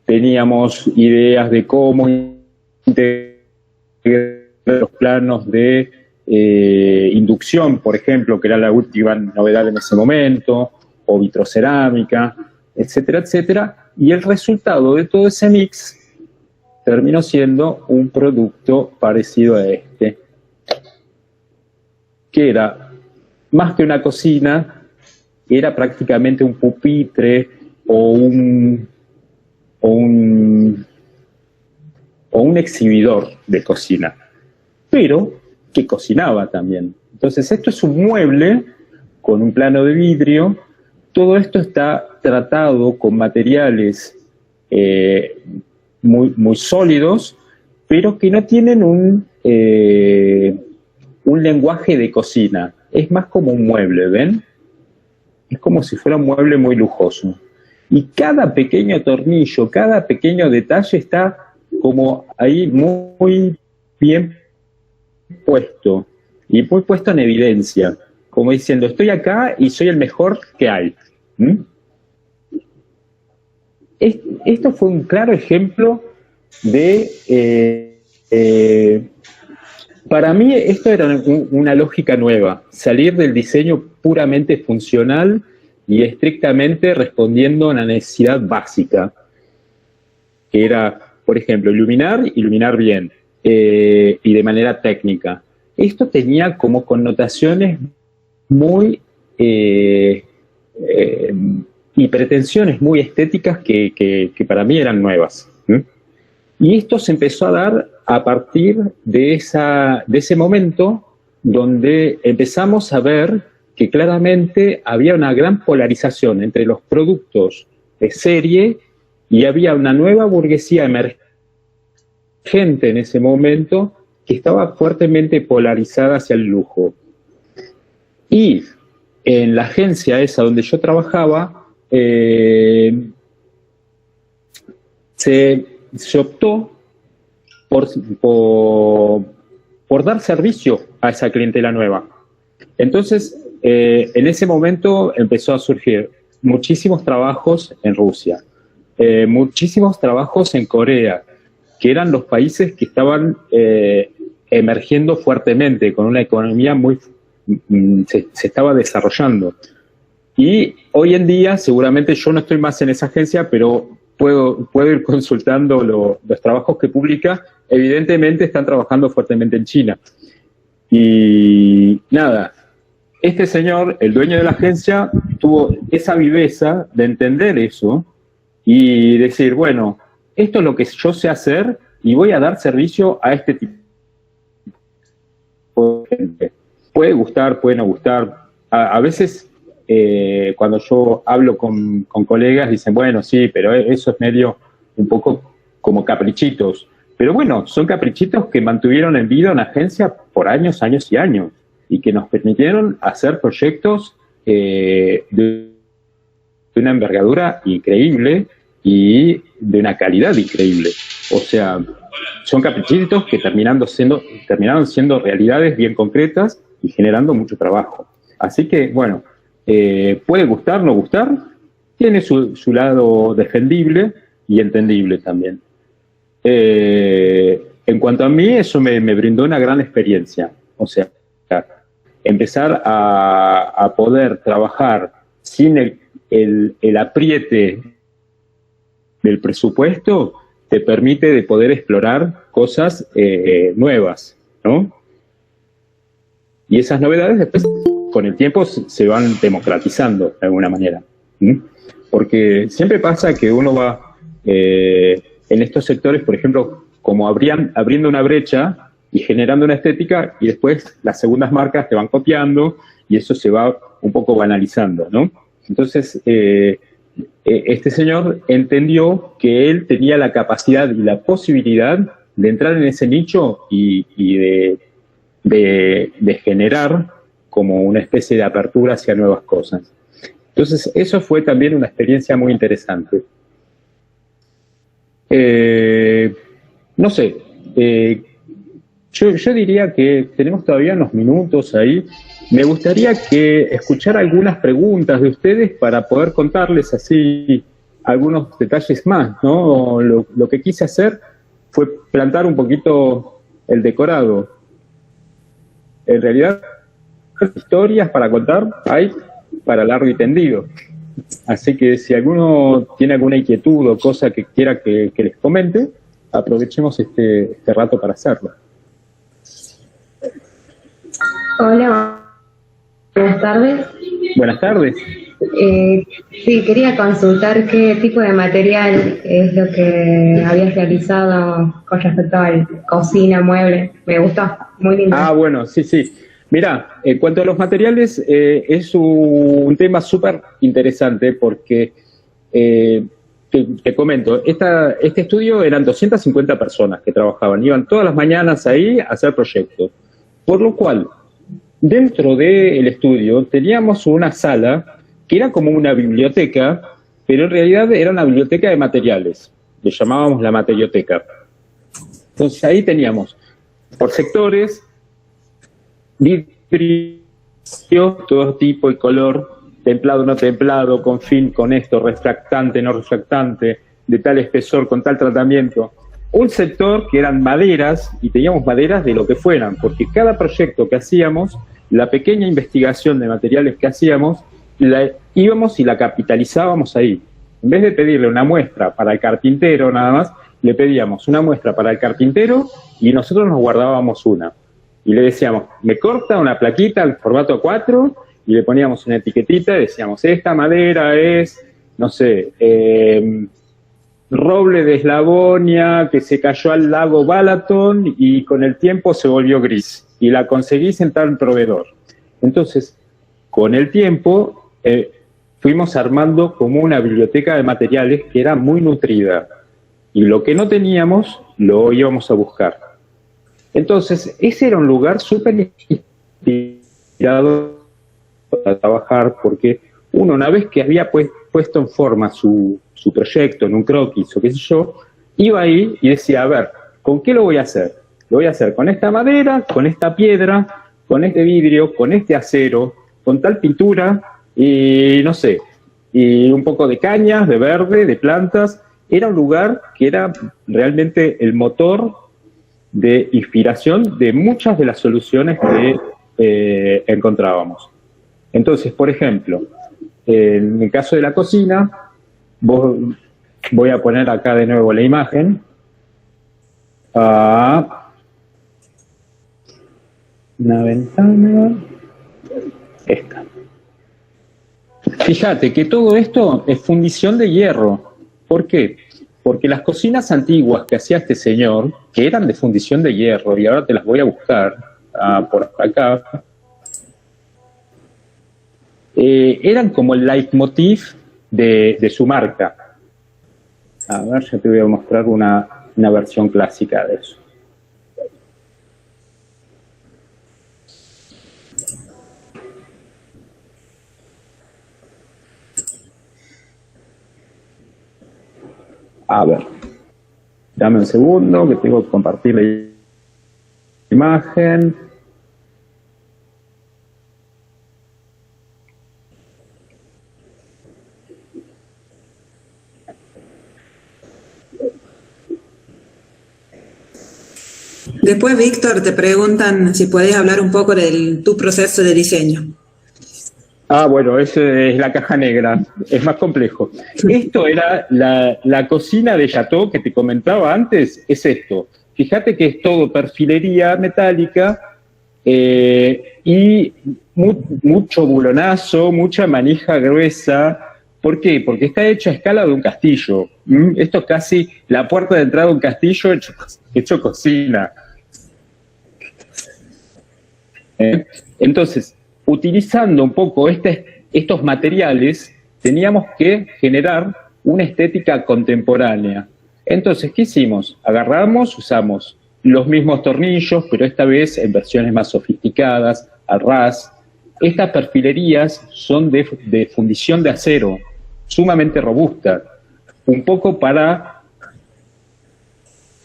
teníamos ideas de cómo integrar los planos de inducción, por ejemplo, que era la última novedad en ese momento, o vitrocerámica, etcétera, etcétera, y el resultado de todo ese mix terminó siendo un producto parecido a este, que era más que una cocina, era prácticamente un pupitre o un exhibidor de cocina, pero que cocinaba también. Entonces esto es un mueble con un plano de vidrio. Todo esto está tratado con materiales muy sólidos, pero que no tienen un lenguaje de cocina. Es más como un mueble, ¿ven? Es como si fuera un mueble muy lujoso. Y cada pequeño tornillo, cada pequeño detalle está como ahí muy bien puesto, y muy puesto en evidencia, como diciendo, estoy acá y soy el mejor que hay. Esto fue un claro ejemplo de... para mí esto era una lógica nueva, salir del diseño puramente funcional y estrictamente respondiendo a una necesidad básica, que era, por ejemplo, iluminar bien y de manera técnica. Esto tenía como connotaciones muy y pretensiones muy estéticas que para mí eran nuevas. Y esto se empezó a dar a partir de ese momento donde empezamos a ver que claramente había una gran polarización entre los productos de serie y había una nueva burguesía emergente en ese momento que estaba fuertemente polarizada hacia el lujo. Y en la agencia esa donde yo trabajaba, se optó por dar servicio a esa clientela nueva. Entonces, en ese momento empezó a surgir muchísimos trabajos en Rusia, muchísimos trabajos en Corea, que eran los países que estaban emergiendo fuertemente, con una economía se estaba desarrollando. Y hoy en día, seguramente yo no estoy más en esa agencia, pero puedo ir consultando los trabajos que publica. Evidentemente están trabajando fuertemente en China. Y nada, este señor, el dueño de la agencia, tuvo esa viveza de entender eso y decir, bueno, esto es lo que yo sé hacer y voy a dar servicio a este tipo de gente. Puede gustar, puede no gustar. A veces, cuando yo hablo con colegas, dicen, bueno, sí, pero eso es medio un poco como caprichitos. Pero bueno, son caprichitos que mantuvieron en vida una agencia por años y años, y que nos permitieron hacer proyectos de una envergadura increíble y de una calidad increíble. O sea, son caprichitos que terminaron siendo realidades bien concretas y generando mucho trabajo. Así que, bueno, puede gustar, no gustar, tiene su lado defendible y entendible también. En cuanto a mí, eso me brindó una gran experiencia. O sea, empezar a poder trabajar sin el apriete del presupuesto te permite de poder explorar cosas nuevas, ¿no? Y esas novedades después, con el tiempo, se van democratizando de alguna manera. Porque siempre pasa que uno va en estos sectores, por ejemplo, como abriendo una brecha y generando una estética, y después las segundas marcas te van copiando y eso se va un poco banalizando, ¿no? Entonces, este señor entendió que él tenía la capacidad y la posibilidad de entrar en ese nicho y de generar como una especie de apertura hacia nuevas cosas. Entonces, eso fue también una experiencia muy interesante. No sé, yo diría que tenemos todavía unos minutos ahí. Me gustaría que escuchar algunas preguntas de ustedes para poder contarles así algunos detalles más, ¿no? Lo que quise hacer fue plantar un poquito el decorado. en realidad historias para contar hay para largo y tendido. Así que si alguno tiene alguna inquietud o cosa que quiera que les comente, aprovechemos este rato para hacerlo. Hola, buenas tardes. Buenas tardes. Sí, quería consultar qué tipo de material es lo que habías realizado con respecto a cocina, mueble. Me gustó, muy lindo. Ah, bueno, sí. Mirá, en cuanto a los materiales, es un tema súper interesante porque, te comento, este estudio eran 250 personas que trabajaban, iban todas las mañanas ahí a hacer proyectos, por lo cual, dentro del estudio teníamos una sala que era como una biblioteca, pero en realidad era una biblioteca de materiales, le llamábamos la materioteca. Entonces ahí teníamos, por sectores, vidrio, todo tipo y color, templado, no templado, con fin, con esto, refractante, no refractante, de tal espesor, con tal tratamiento. Un sector que eran maderas, y teníamos maderas de lo que fueran, porque cada proyecto que hacíamos, la pequeña investigación de materiales que hacíamos, íbamos y la capitalizábamos ahí. En vez de pedirle una muestra para el carpintero nada más, le pedíamos una muestra para el carpintero y nosotros nos guardábamos una. Y le decíamos, me corta una plaquita al formato 4 y le poníamos una etiquetita y decíamos, esta madera es, no sé, roble de Eslavonia que se cayó al lago Balaton y con el tiempo se volvió gris y la conseguís en tal proveedor. Entonces, con el tiempo fuimos armando como una biblioteca de materiales que era muy nutrida y lo que no teníamos lo íbamos a buscar. Entonces, ese era un lugar súper inspirado para trabajar, porque uno, una vez que había puesto en forma su proyecto en un croquis o qué sé yo, iba ahí y decía, a ver, ¿con qué lo voy a hacer? Lo voy a hacer con esta madera, con esta piedra, con este vidrio, con este acero, con tal pintura, y no sé, y un poco de cañas, de verde, de plantas. Era un lugar que era realmente el motor de inspiración de muchas de las soluciones que encontrábamos. Entonces, por ejemplo, en el caso de la cocina, voy a poner acá de nuevo la imagen. Una ventana. Esta. Fíjate que todo esto es fundición de hierro. ¿Por qué? Porque las cocinas antiguas que hacía este señor, que eran de fundición de hierro, y ahora te las voy a buscar por acá, eran como el leitmotiv de su marca. A ver, ya te voy a mostrar una versión clásica de eso. A ver, dame un segundo que tengo que compartir la imagen. Después, Víctor, te preguntan si puedes hablar un poco de tu proceso de diseño. Ah, bueno, esa es la caja negra, es más complejo. Esto era la cocina de Chateau que te comentaba antes, es esto. Fíjate que es todo perfilería metálica y mucho bulonazo, mucha manija gruesa. ¿Por qué? Porque está hecha a escala de un castillo. Esto es casi la puerta de entrada de un castillo hecho cocina. Entonces, utilizando un poco estos materiales, teníamos que generar una estética contemporánea. Entonces, ¿qué hicimos? Usamos los mismos tornillos, pero esta vez en versiones más sofisticadas, al ras. Estas perfilerías son de fundición de acero, sumamente robusta, un poco para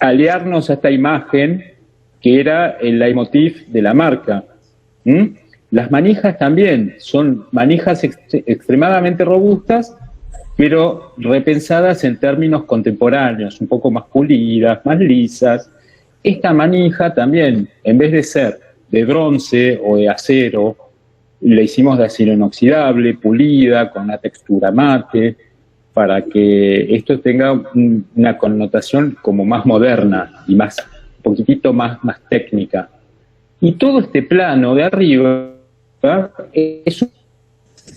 aliarnos a esta imagen que era el leitmotiv de la marca. Las manijas también son manijas extremadamente robustas, pero repensadas en términos contemporáneos, un poco más pulidas, más lisas. Esta manija también, en vez de ser de bronce o de acero, le hicimos de acero inoxidable, pulida, con una textura mate, para que esto tenga una connotación como más moderna y más, un poquitito más técnica. Y todo este plano de arriba es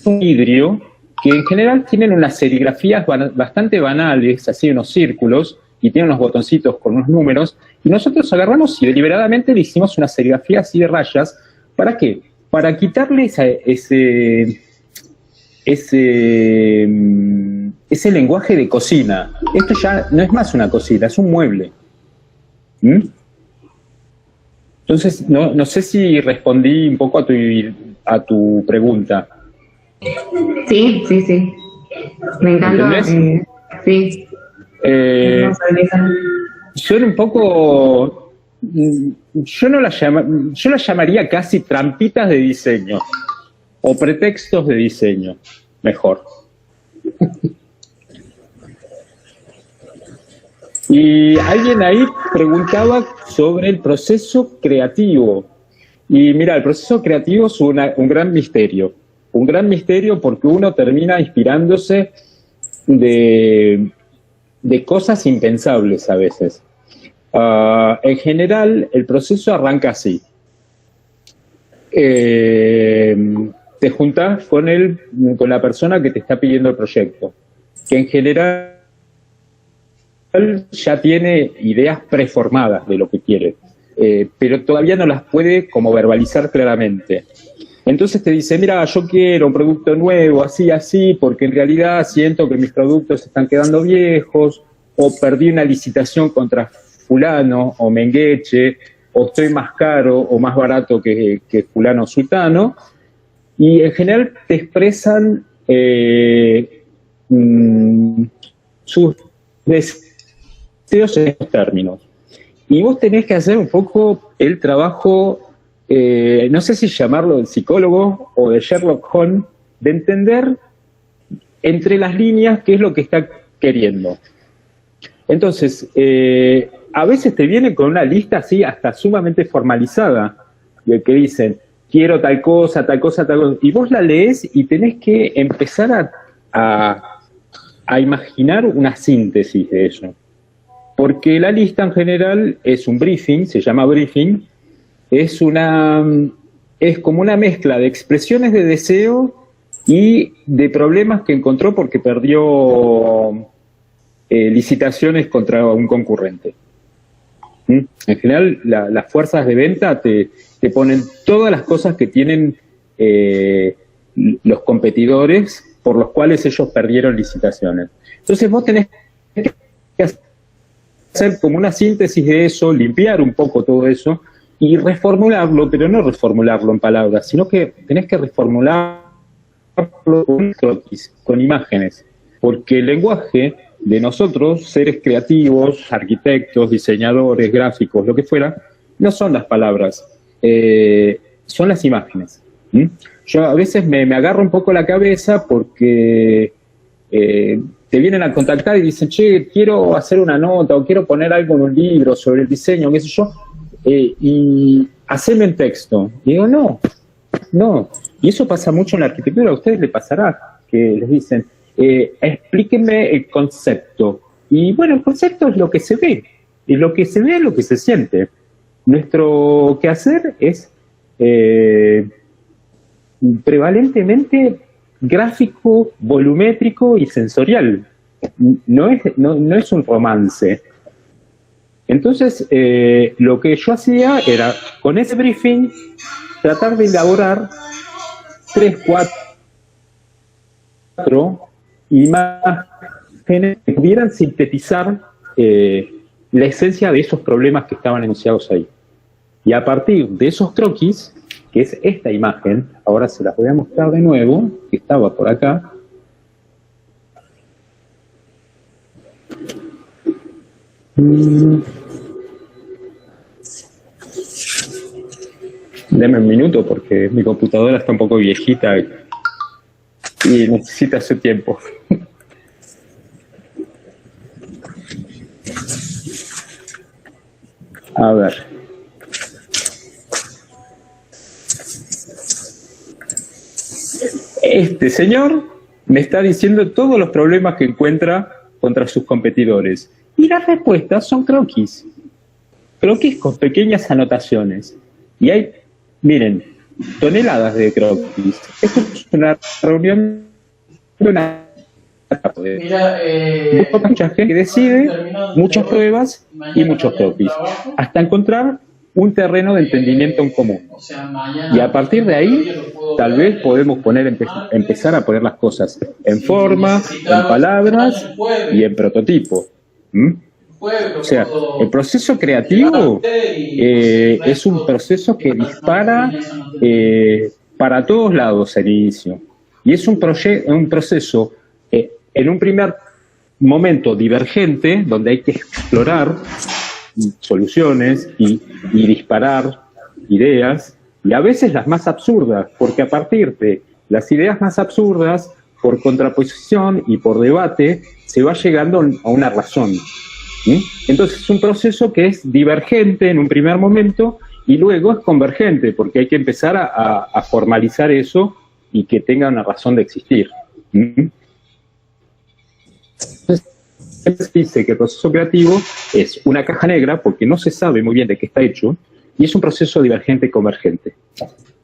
un vidrio que en general tienen unas serigrafías bastante banales, así unos círculos, y tienen unos botoncitos con unos números, y nosotros agarramos y deliberadamente le hicimos una serigrafía así de rayas. ¿Para qué? Para quitarle ese lenguaje de cocina. Esto ya no es más una cocina, es un mueble. Entonces, no sé si respondí un poco a tu pregunta. Sí. Me encanta. Sí. Suena un poco... Yo la llamaría casi trampitas de diseño o pretextos de diseño, mejor. Y alguien ahí preguntaba sobre el proceso creativo. Y mira, el proceso creativo es un gran misterio. Un gran misterio porque uno termina inspirándose de cosas impensables a veces. En general, el proceso arranca así. Te juntás con la persona que te está pidiendo el proyecto, que en general ya tiene ideas preformadas de lo que quiere, pero todavía no las puede como verbalizar claramente. Entonces te dice, mira, yo quiero un producto nuevo, así, porque en realidad siento que mis productos se están quedando viejos, o perdí una licitación contra fulano o mengueche, o estoy más caro o más barato que fulano o sultano, y en general te expresan sus deseos en estos términos. Y vos tenés que hacer un poco el trabajo, no sé si llamarlo de psicólogo o de Sherlock Holmes, de entender entre las líneas qué es lo que está queriendo. Entonces, a veces te viene con una lista así hasta sumamente formalizada, de que dicen, quiero tal cosa, y vos la lees y tenés que empezar a imaginar una síntesis de ello. Porque la lista en general es un briefing, se llama briefing, es como una mezcla de expresiones de deseo y de problemas que encontró porque perdió licitaciones contra un concurrente. En general, las fuerzas de venta te ponen todas las cosas que tienen los competidores por los cuales ellos perdieron licitaciones. Entonces vos tenés que hacer como una síntesis de eso, limpiar un poco todo eso y reformularlo, pero no reformularlo en palabras, sino que tenés que reformularlo con croquis, con imágenes, porque el lenguaje de nosotros, seres creativos, arquitectos, diseñadores, gráficos, lo que fuera, no son las palabras, son las imágenes. Yo a veces me agarro un poco la cabeza porque te vienen a contactar y dicen, che, quiero hacer una nota o quiero poner algo en un libro sobre el diseño, qué sé yo, y haceme en texto. Y digo, no. Y eso pasa mucho en la arquitectura, a ustedes les pasará, que les dicen, explíquenme el concepto. Y bueno, el concepto es lo que se ve, y lo que se ve es lo que se siente. Nuestro quehacer es prevalentemente gráfico, volumétrico y sensorial. No es un romance. Entonces, lo que yo hacía era, con ese briefing, tratar de elaborar 3, 4 imágenes que pudieran sintetizar la esencia de esos problemas que estaban enunciados ahí. Y a partir de esos croquis, que es esta imagen, ahora se las voy a mostrar de nuevo, que estaba por acá. Deme un minuto porque mi computadora está un poco viejita y necesita su tiempo. A ver. Este señor me está diciendo todos los problemas que encuentra contra sus competidores. Y las respuestas son croquis. Croquis con pequeñas anotaciones. Y hay, miren, toneladas de croquis. Esto es una reunión de una... mucha gente que decide, muchas pruebas y muchos croquis, hasta encontrar un terreno de entendimiento en común. Y a partir de ahí, tal vez podemos empezar a poner las cosas en forma, en palabras y en prototipo. O sea, el proceso creativo es un proceso que dispara para todos lados al inicio. Y es un proceso, en un primer momento, divergente, donde hay que explorar soluciones y disparar ideas, y a veces las más absurdas, porque a partir de las ideas más absurdas, por contraposición y por debate, se va llegando a una razón. ¿Sí? Entonces es un proceso que es divergente en un primer momento y luego es convergente, porque hay que empezar a formalizar eso y que tenga una razón de existir. Entonces, se dice que el proceso creativo es una caja negra porque no se sabe muy bien de qué está hecho y es un proceso divergente y convergente.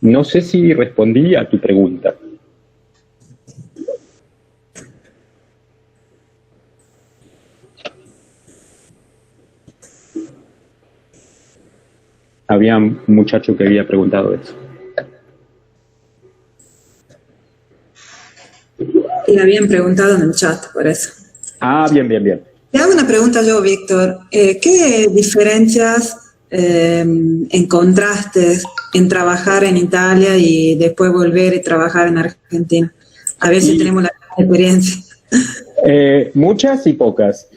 No sé si respondí a tu pregunta. Había un muchacho que había preguntado eso. Y habían preguntado en el chat, por eso. Ah, bien. Te hago una pregunta yo, Víctor. ¿Qué diferencias encontraste en trabajar en Italia y después volver y trabajar en Argentina? A ver si tenemos la experiencia. Muchas y pocas.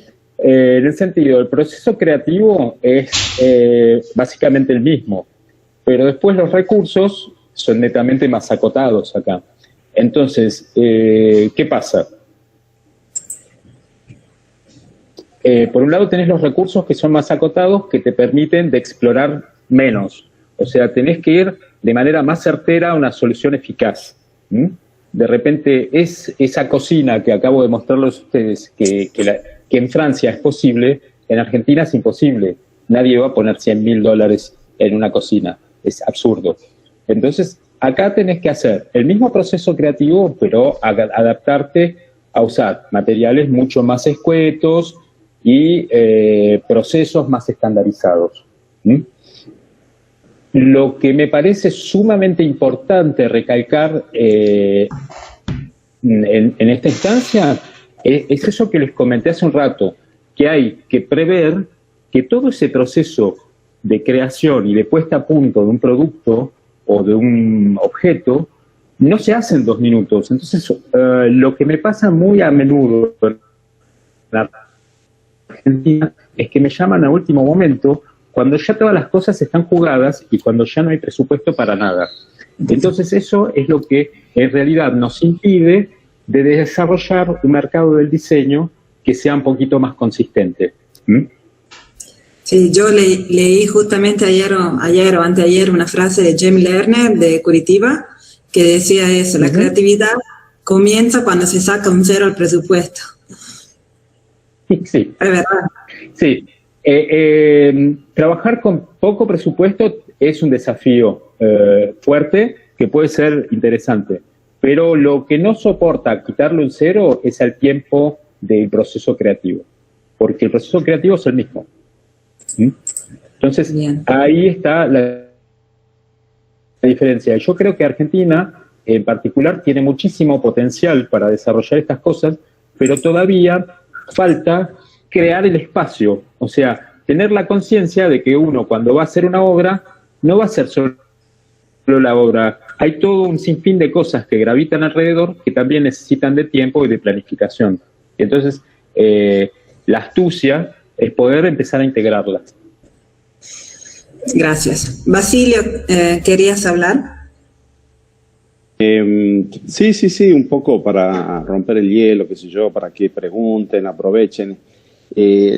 En el sentido, el proceso creativo es básicamente el mismo, pero después los recursos son netamente más acotados acá. Entonces, ¿qué pasa? Por un lado tenés los recursos que son más acotados, que te permiten de explorar menos. O sea, tenés que ir de manera más certera a una solución eficaz. De repente, esa cocina que acabo de mostrarles a ustedes, que en Francia es posible, en Argentina es imposible. Nadie va a poner $100.000 en una cocina. Es absurdo. Entonces, acá tenés que hacer el mismo proceso creativo, pero adaptarte a usar materiales mucho más escuetos y procesos más estandarizados. Lo que me parece sumamente importante recalcar en esta instancia es eso que les comenté hace un rato, que hay que prever que todo ese proceso de creación y de puesta a punto de un producto o de un objeto no se hace en 2 minutos. Entonces, lo que me pasa muy a menudo en la Argentina es que me llaman a último momento cuando ya todas las cosas están jugadas y cuando ya no hay presupuesto para nada. Entonces eso es lo que en realidad nos impide de desarrollar un mercado del diseño que sea un poquito más consistente. Sí, yo leí justamente ayer o anteayer una frase de James Lerner de Curitiba que decía eso, la creatividad comienza cuando se saca un cero al presupuesto. Sí. Es verdad. Sí. Trabajar con poco presupuesto es un desafío fuerte que puede ser interesante, pero lo que no soporta quitarle un cero es el tiempo del proceso creativo, porque el proceso creativo es el mismo. Entonces, bien, ahí está la diferencia. Yo creo que Argentina, en particular, tiene muchísimo potencial para desarrollar estas cosas, pero todavía falta crear el espacio, o sea, tener la conciencia de que uno cuando va a hacer una obra, no va a ser solo la obra, hay todo un sinfín de cosas que gravitan alrededor que también necesitan de tiempo y de planificación. Entonces, la astucia es poder empezar a integrarlas. Gracias. Basilio, ¿querías hablar? Sí, un poco para romper el hielo, qué sé yo, para que pregunten, aprovechen.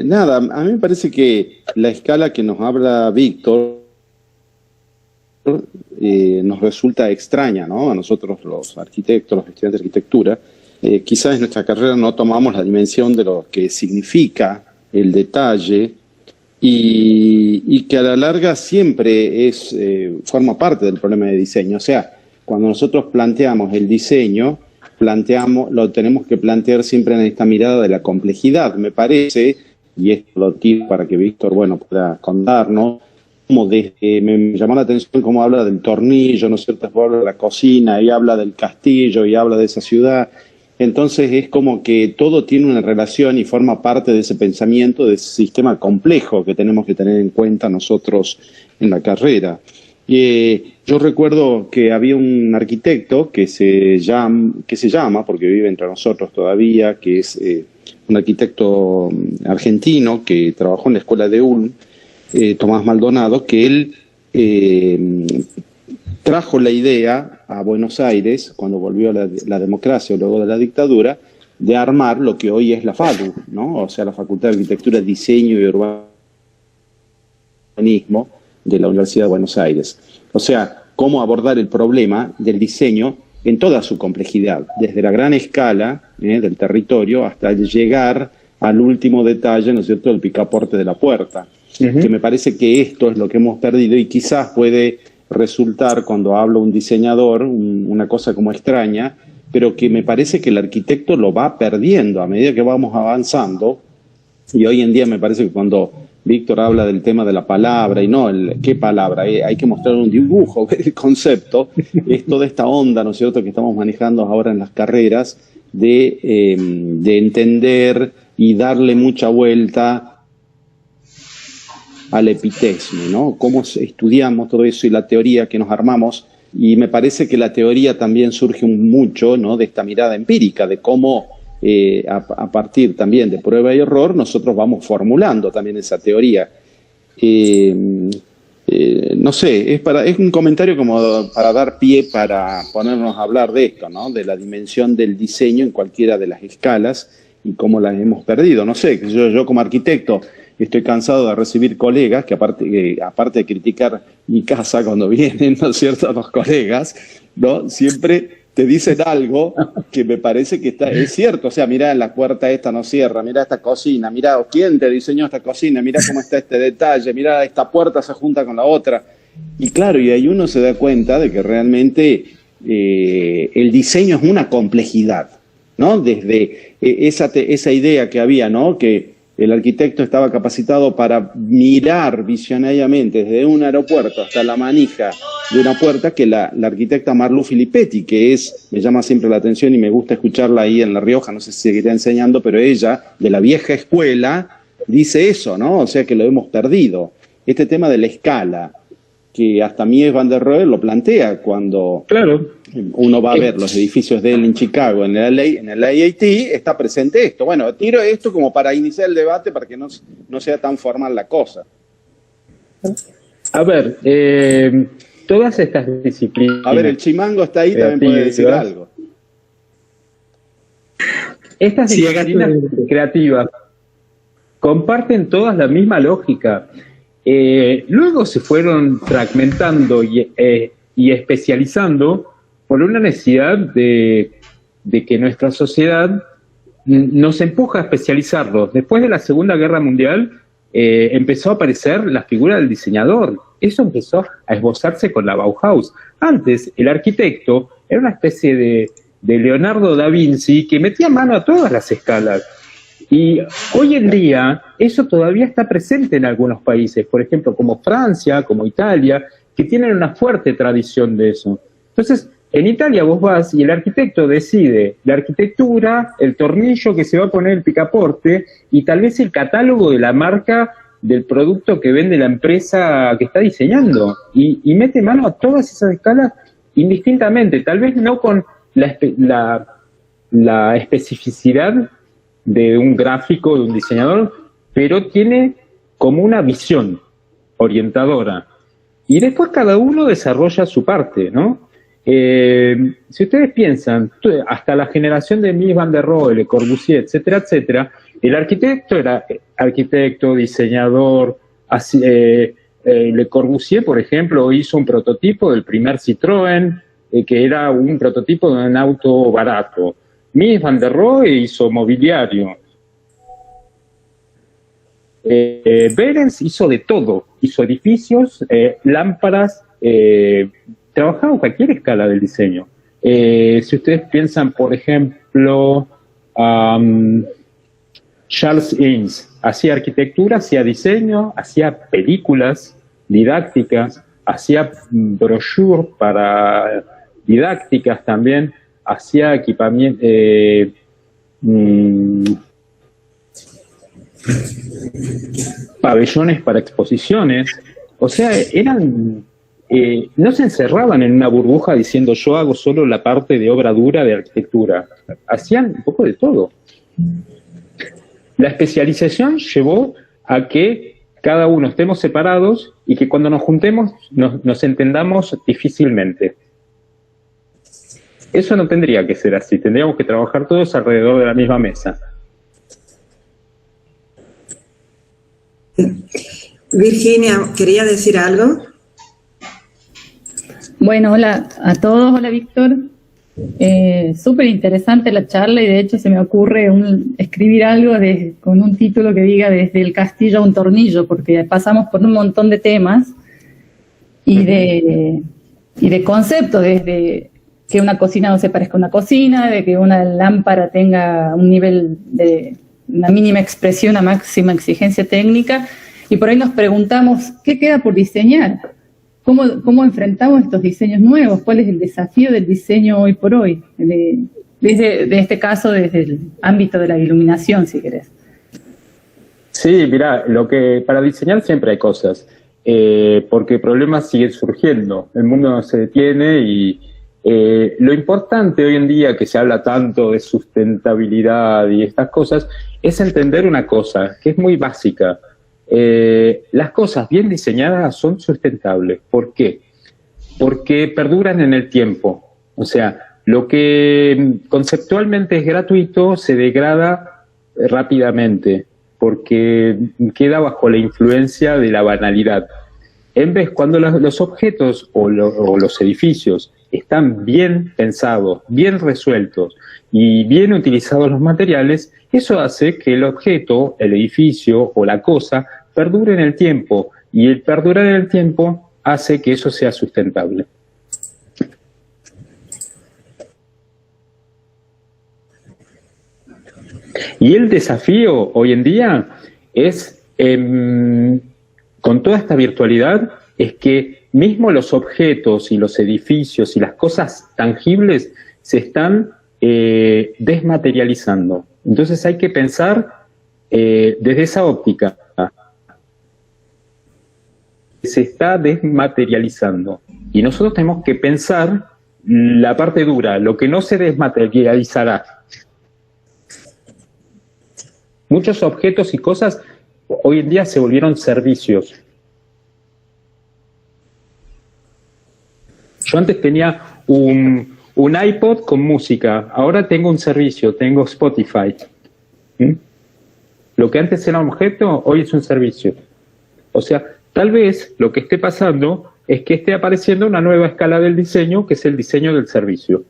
Nada, a mí me parece que la escala que nos habla Víctor nos resulta extraña, ¿no? A nosotros los arquitectos, los estudiantes de arquitectura, quizás en nuestra carrera no tomamos la dimensión de lo que significa el detalle y que a la larga siempre forma parte del problema de diseño. O sea, cuando nosotros planteamos el diseño, lo tenemos que plantear siempre en esta mirada de la complejidad, me parece, y esto lo tiro para que Víctor, pueda contarnos, como me llamó la atención cómo habla del tornillo, ¿no es cierto? Habla de la cocina, y habla del castillo, y habla de esa ciudad. Entonces es como que todo tiene una relación y forma parte de ese pensamiento, de ese sistema complejo que tenemos que tener en cuenta nosotros en la carrera. Yo recuerdo que había un arquitecto que se llama, porque vive entre nosotros todavía, que es un arquitecto argentino que trabajó en la escuela de Ulm, Tomás Maldonado, que él trajo la idea a Buenos Aires, cuando volvió la democracia, luego de la dictadura, de armar lo que hoy es la FADU, ¿no? O sea, la Facultad de Arquitectura, Diseño y Urbanismo de la Universidad de Buenos Aires. O sea, cómo abordar el problema del diseño en toda su complejidad, desde la gran escala del territorio hasta llegar al último detalle, ¿no es cierto?, el picaporte de la puerta. Que me parece que esto es lo que hemos perdido y quizás puede resultar, cuando habla un diseñador, una cosa como extraña, pero que me parece que el arquitecto lo va perdiendo a medida que vamos avanzando. Y hoy en día me parece que cuando Víctor habla del tema de la palabra, y no, ¿qué palabra? Hay que mostrar un dibujo, el concepto, es toda esta onda, ¿no es cierto?, que estamos manejando ahora en las carreras, de entender y darle mucha vuelta al epitesmo, ¿no? Cómo estudiamos todo eso y la teoría que nos armamos, y me parece que la teoría también surge mucho, ¿no?, de esta mirada empírica, de cómo a partir también de prueba y error nosotros vamos formulando también esa teoría. No sé, es un comentario como para dar pie para ponernos a hablar de esto, ¿no?, de la dimensión del diseño en cualquiera de las escalas y cómo las hemos perdido. No sé, yo como arquitecto estoy cansado de recibir colegas que aparte de criticar mi casa cuando vienen, ¿no es cierto?, los colegas, ¿no?, siempre te dicen algo que me parece que es cierto. O sea, mirá, la puerta esta no cierra, mirá esta cocina, mirá, ¿quién te diseñó esta cocina? Mirá cómo está este detalle, mirá, esta puerta se junta con la otra. Y claro, y ahí uno se da cuenta de que realmente el diseño es una complejidad, ¿no? Desde esa idea que había, ¿no?, que el arquitecto estaba capacitado para mirar visionariamente desde un aeropuerto hasta la manija de una puerta, que la arquitecta Marlu Filippetti, que me llama siempre la atención y me gusta escucharla ahí en La Rioja, no sé si seguirá enseñando, pero ella, de la vieja escuela, dice eso, ¿no? O sea que lo hemos perdido. Este tema de la escala, que hasta Mies van der Rohe lo plantea cuando uno va a ver los edificios de él en Chicago, en el IIT, está presente esto. Bueno, tiro esto como para iniciar el debate para que no sea tan formal la cosa. A ver, todas estas disciplinas... A ver, el Chimango está ahí, también puede decir algo. Estas disciplinas creativas comparten todas la misma lógica. Luego se fueron fragmentando y especializando por una necesidad de que nuestra sociedad nos empuja a especializarlos. Después de la Segunda Guerra Mundial empezó a aparecer la figura del diseñador. Eso empezó a esbozarse con la Bauhaus. Antes, el arquitecto era una especie de Leonardo da Vinci que metía mano a todas las escalas. Y hoy en día eso todavía está presente en algunos países, por ejemplo, como Francia, como Italia, que tienen una fuerte tradición de eso. Entonces, en Italia vos vas y el arquitecto decide la arquitectura, el tornillo que se va a poner el picaporte y tal vez el catálogo de la marca del producto que vende la empresa que está diseñando. Y mete mano a todas esas escalas indistintamente, tal vez no con la especificidad de un gráfico, de un diseñador, pero tiene como una visión orientadora. Y después cada uno desarrolla su parte, ¿no? Si ustedes piensan, hasta la generación de Mies van der Rohe, Le Corbusier, etcétera, etcétera, el arquitecto era arquitecto, diseñador, Le Corbusier, por ejemplo, hizo un prototipo del primer Citroën, que era un prototipo de un auto barato. Mies van der Rohe hizo mobiliario. Behrens hizo de todo, hizo edificios, lámparas, trabajaba en cualquier escala del diseño. Si ustedes piensan, por ejemplo, Charles Eames hacía arquitectura, hacía diseño, hacía películas didácticas, hacía brochures para didácticas también, hacía equipamiento, pabellones para exposiciones. O sea, eran no se encerraban en una burbuja diciendo yo hago solo la parte de obra dura de arquitectura. Hacían un poco de todo. La especialización llevó a que cada uno estemos separados y que cuando nos juntemos nos entendamos difícilmente. Eso no tendría que ser así. Tendríamos que trabajar todos alrededor de la misma mesa. Virginia, ¿quería decir algo? Bueno, hola a todos, hola Víctor. Súper interesante la charla y de hecho se me ocurre escribir algo con un título que diga desde el castillo a un tornillo, porque pasamos por un montón de temas y de conceptos, desde que una cocina no se parezca a una cocina, de que una lámpara tenga un nivel de una mínima expresión a máxima exigencia técnica, y por ahí nos preguntamos, ¿qué queda por diseñar? ¿Cómo enfrentamos estos diseños nuevos? ¿Cuál es el desafío del diseño hoy por hoy? De este caso, desde el ámbito de la iluminación, si querés. Sí, mirá, para diseñar siempre hay cosas, porque problemas siguen surgiendo, el mundo no se detiene y lo importante hoy en día, que se habla tanto de sustentabilidad y estas cosas, es entender una cosa que es muy básica. Las cosas bien diseñadas son sustentables. ¿Por qué? Porque perduran en el tiempo. O sea, lo que conceptualmente es gratuito se degrada rápidamente porque queda bajo la influencia de la banalidad. En vez, cuando los objetos o los edificios están bien pensados, bien resueltos y bien utilizados los materiales, eso hace que el objeto, el edificio o la cosa perdure en el tiempo, y el perdurar en el tiempo hace que eso sea sustentable. Y el desafío hoy en día es, con toda esta virtualidad, es que mismo los objetos y los edificios y las cosas tangibles se están desmaterializando. Entonces hay que pensar desde esa óptica. Se está desmaterializando. Y nosotros tenemos que pensar la parte dura, lo que no se desmaterializará. Muchos objetos y cosas hoy en día se volvieron servicios. Yo antes tenía un iPod con música, ahora tengo un servicio, tengo Spotify. Lo que antes era un objeto, hoy es un servicio. O sea, tal vez lo que esté pasando es que esté apareciendo una nueva escala del diseño, que es el diseño del servicio.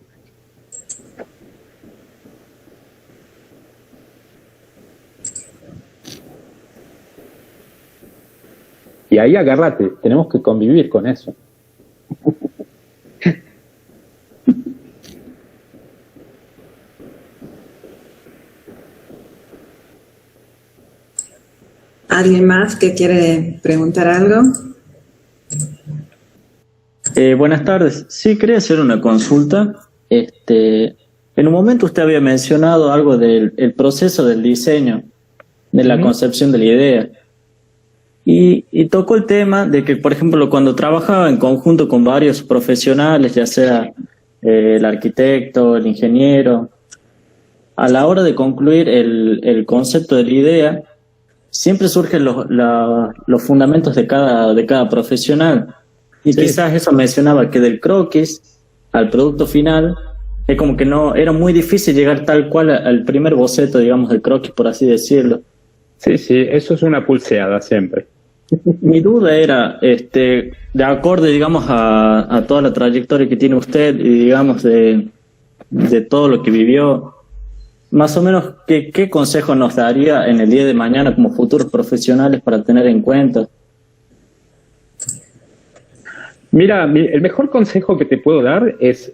Y ahí agárrate, tenemos que convivir con eso. ¿Alguien más que quiere preguntar algo? Buenas tardes. Sí, quería hacer una consulta. En un momento usted había mencionado algo del proceso del diseño, de la concepción de la idea. Y tocó el tema de que, por ejemplo, cuando trabajaba en conjunto con varios profesionales, ya sea el arquitecto, el ingeniero, a la hora de concluir el concepto de la idea, siempre surgen los fundamentos de cada profesional. Y sí, quizás eso mencionaba que del croquis al producto final, es como que no era muy difícil llegar tal cual al primer boceto, digamos, del croquis, por así decirlo. Sí, eso es una pulseada siempre. Mi duda era, de acorde, digamos, a toda la trayectoria que tiene usted y, digamos, de todo lo que vivió, más o menos, ¿qué consejo nos daría en el día de mañana como futuros profesionales para tener en cuenta? Mira, el mejor consejo que te puedo dar es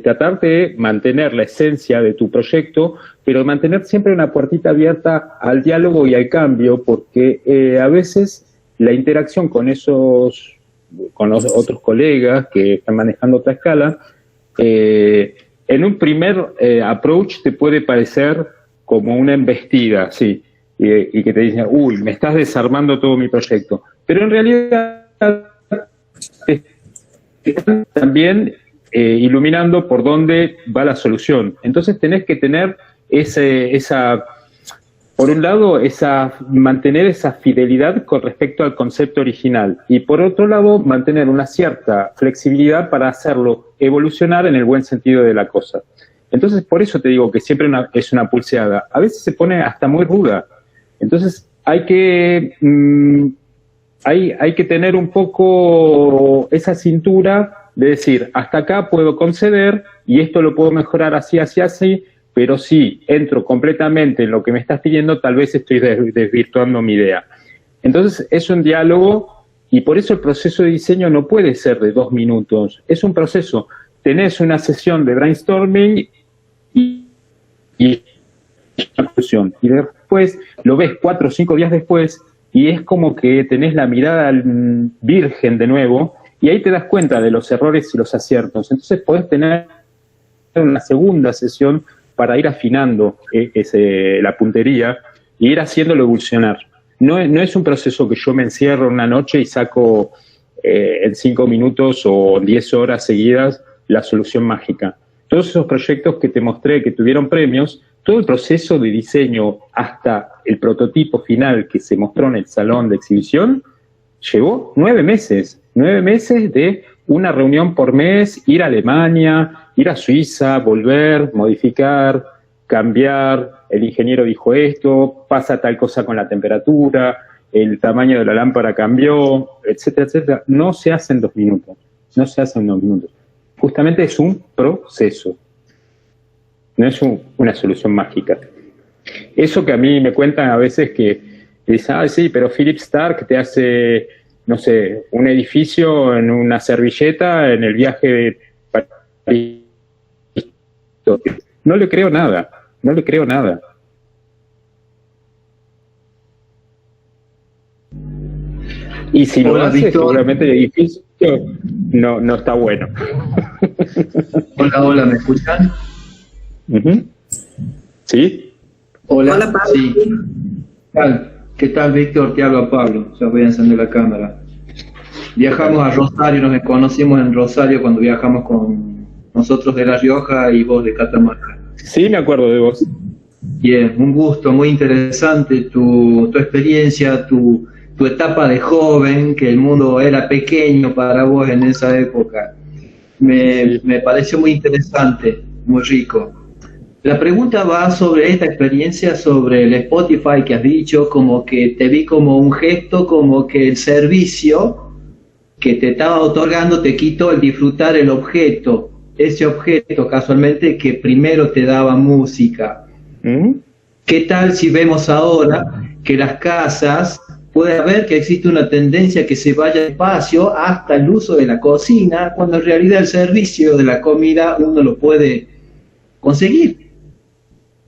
tratar de mantener la esencia de tu proyecto, pero mantener siempre una puertita abierta al diálogo y al cambio, porque a veces la interacción con los otros colegas que están manejando otra escala, en un primer approach te puede parecer como una embestida, sí, y que te dicen, uy, me estás desarmando todo mi proyecto. Pero en realidad están también iluminando por dónde va la solución. Entonces tenés que tener por un lado, mantener esa fidelidad con respecto al concepto original y por otro lado, mantener una cierta flexibilidad para hacerlo evolucionar en el buen sentido de la cosa. Entonces, por eso te digo que siempre es una pulseada. A veces se pone hasta muy ruda. Entonces, hay que tener un poco esa cintura de decir, hasta acá puedo conceder y esto lo puedo mejorar así, así, así, pero si entro completamente en lo que me estás pidiendo, tal vez estoy desvirtuando mi idea. Entonces, es un diálogo y por eso el proceso de diseño no puede ser de 2 minutos. Es un proceso. Tenés una sesión de brainstorming y una conclusión. Y después lo ves 4 o 5 días después y es como que tenés la mirada virgen de nuevo y ahí te das cuenta de los errores y los aciertos. Entonces podés tener una segunda sesión para ir afinando la puntería e ir haciéndolo evolucionar. No es un proceso que yo me encierro una noche y saco en 5 minutos o 10 horas seguidas la solución mágica. Todos esos proyectos que te mostré que tuvieron premios, todo el proceso de diseño hasta el prototipo final que se mostró en el salón de exhibición, llevó 9 meses. 9 meses de una reunión por mes, ir a Alemania, ir a Suiza, volver, modificar, cambiar, el ingeniero dijo esto, pasa tal cosa con la temperatura, el tamaño de la lámpara cambió, etcétera, etcétera. No se hace en 2 minutos, no se hace en 2 minutos. Justamente es un proceso, no es una solución mágica. Eso que a mí me cuentan a veces que dicen, sí, pero Philip Stark te hace, no sé, un edificio en una servilleta en el viaje de París. No le creo nada, no le creo nada. Y si lo hace, seguramente el edificio no está bueno. Hola, ¿me escuchan? Uh-huh. ¿Sí? Hola, Pablo. Sí. ¿Qué tal, Víctor? Te habla Pablo, ya voy a encender la cámara. Viajamos a Rosario, nos conocimos en Rosario cuando viajamos con nosotros de La Rioja y vos de Catamarca. Sí, me acuerdo de vos. Bien, un gusto, muy interesante tu experiencia, tu etapa de joven, que el mundo era pequeño para vos en esa época. Me pareció muy interesante, muy rico. La pregunta va sobre esta experiencia, sobre el Spotify que has dicho, como que te vi como un gesto, como que el servicio que te estaba otorgando te quitó el disfrutar el objeto, ese objeto casualmente que primero te daba música. ¿Qué tal si vemos ahora que las casas, puede haber que existe una tendencia que se vaya despacio hasta el uso de la cocina, cuando en realidad el servicio de la comida uno lo puede conseguir?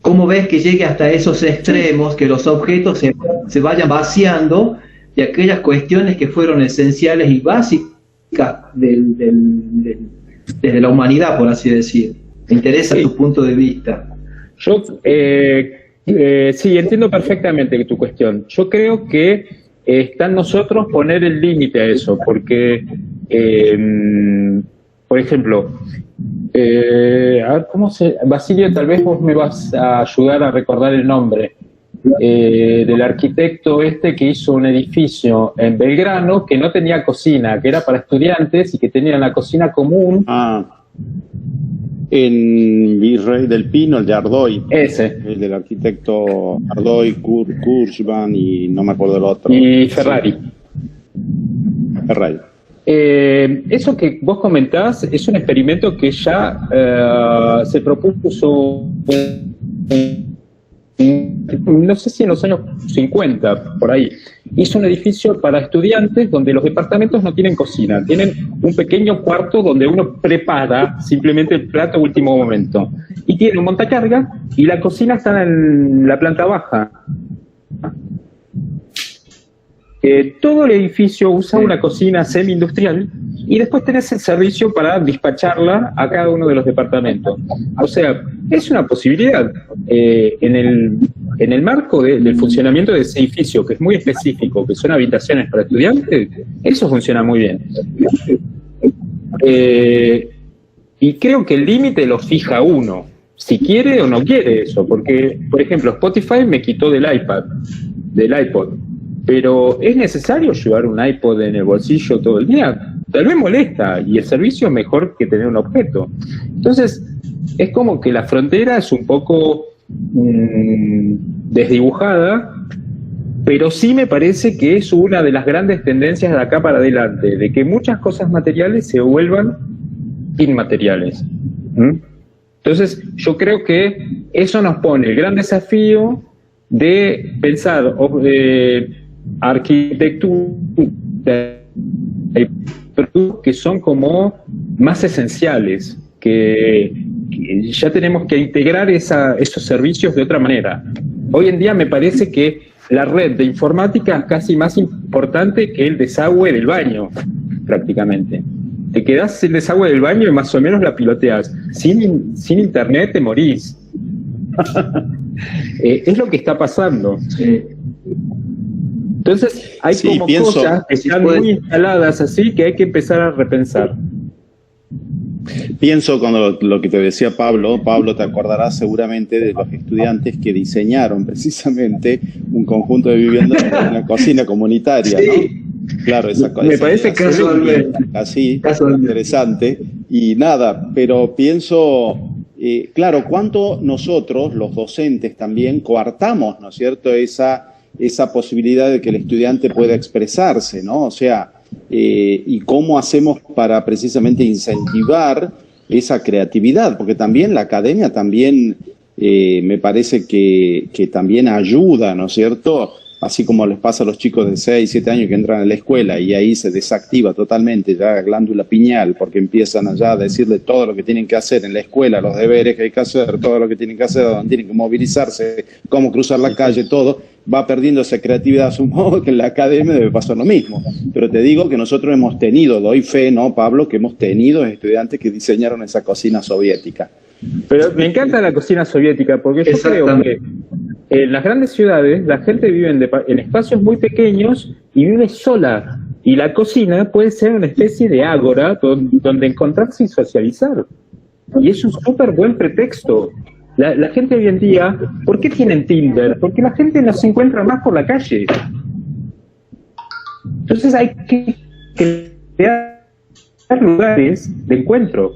¿Cómo ves que llegue hasta esos extremos, que los objetos se vayan vaciando de aquellas cuestiones que fueron esenciales y básicas desde la humanidad, por así decir? Me interesa tu punto de vista. Yo sí, entiendo perfectamente tu cuestión. Yo creo que está en nosotros poner el límite a eso, porque, por ejemplo, a ver, Basilio, tal vez vos me vas a ayudar a recordar el nombre del arquitecto que hizo un edificio en Belgrano que no tenía cocina, que era para estudiantes y que tenía la cocina común. En Virrey del Pino, el de Ardoy. Ese. El del arquitecto Ardoy, Kurzban y no me acuerdo del otro. Y Ferrari. Ray. Eso que vos comentás es un experimento que ya se propuso, no sé si en los años 50, por ahí. Hizo un edificio para estudiantes donde los departamentos no tienen cocina, tienen un pequeño cuarto donde uno prepara simplemente el plato a último momento. Y tiene un montacarga y la cocina está en la planta baja. Todo el edificio usa una cocina semi-industrial y después tenés el servicio para despacharla a cada uno de los departamentos. O sea, es una posibilidad. En el marco del funcionamiento de ese edificio, que es muy específico, que son habitaciones para estudiantes, eso funciona muy bien. Y creo que el límite lo fija uno, si quiere o no quiere eso, porque, por ejemplo, Spotify me quitó del iPod, pero ¿es necesario llevar un iPod en el bolsillo todo el día? Tal vez molesta, y el servicio es mejor que tener un objeto. Entonces, es como que la frontera es un poco desdibujada, pero sí me parece que es una de las grandes tendencias de acá para adelante, de que muchas cosas materiales se vuelvan inmateriales. Entonces, yo creo que eso nos pone el gran desafío de pensar arquitectura que son como más esenciales, que ya tenemos que integrar esos servicios de otra manera. Hoy en día me parece que la red de informática es casi más importante que el desagüe del baño, prácticamente. Te quedás sin desagüe del baño y más o menos la piloteas. Sin internet te morís. Es lo que está pasando. Sí. Entonces hay cosas que están muy instaladas así que hay que empezar a repensar. Pienso cuando lo que te decía Pablo, te acordarás seguramente de los estudiantes que diseñaron precisamente un conjunto de viviendas en la cocina comunitaria, ¿no? Claro, esa cosa. Me parece casualmente. Así, interesante. Y nada, pero pienso, claro, cuánto nosotros, los docentes también, coartamos, ¿no es cierto?, esa posibilidad de que el estudiante pueda expresarse, ¿no? O sea, y cómo hacemos para precisamente incentivar esa creatividad, porque también la academia también me parece que también ayuda, ¿no es cierto? Así como les pasa a los chicos de 6, 7 años que entran a la escuela y ahí se desactiva totalmente ya la glándula pineal porque empiezan allá a decirle todo lo que tienen que hacer en la escuela, los deberes que hay que hacer, todo lo que tienen que hacer, donde tienen que movilizarse, cómo cruzar la calle, todo, va perdiendo esa creatividad. Supongo que en la academia debe pasar lo mismo. Pero te digo que nosotros hemos tenido, doy fe, ¿no, Pablo?, que hemos tenido estudiantes que diseñaron esa cocina soviética. Pero me encanta la cocina soviética porque yo creo que en las grandes ciudades la gente vive en espacios muy pequeños y vive sola. Y la cocina puede ser una especie de ágora donde encontrarse y socializar. Y es un súper buen pretexto. La gente hoy en día, ¿por qué tienen Tinder? Porque la gente no se encuentra más por la calle. Entonces hay que crear lugares de encuentro.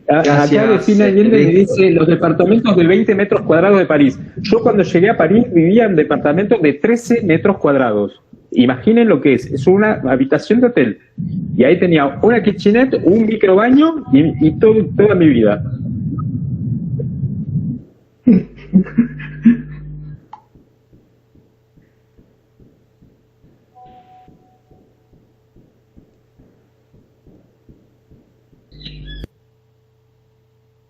Acá Vecina Allende me dice los departamentos de 20 metros cuadrados de París. Yo cuando llegué a París vivía en departamentos de 13 metros cuadrados. Imaginen lo que es una habitación de hotel. Y ahí tenía una kitchenette, un microbaño y toda mi vida.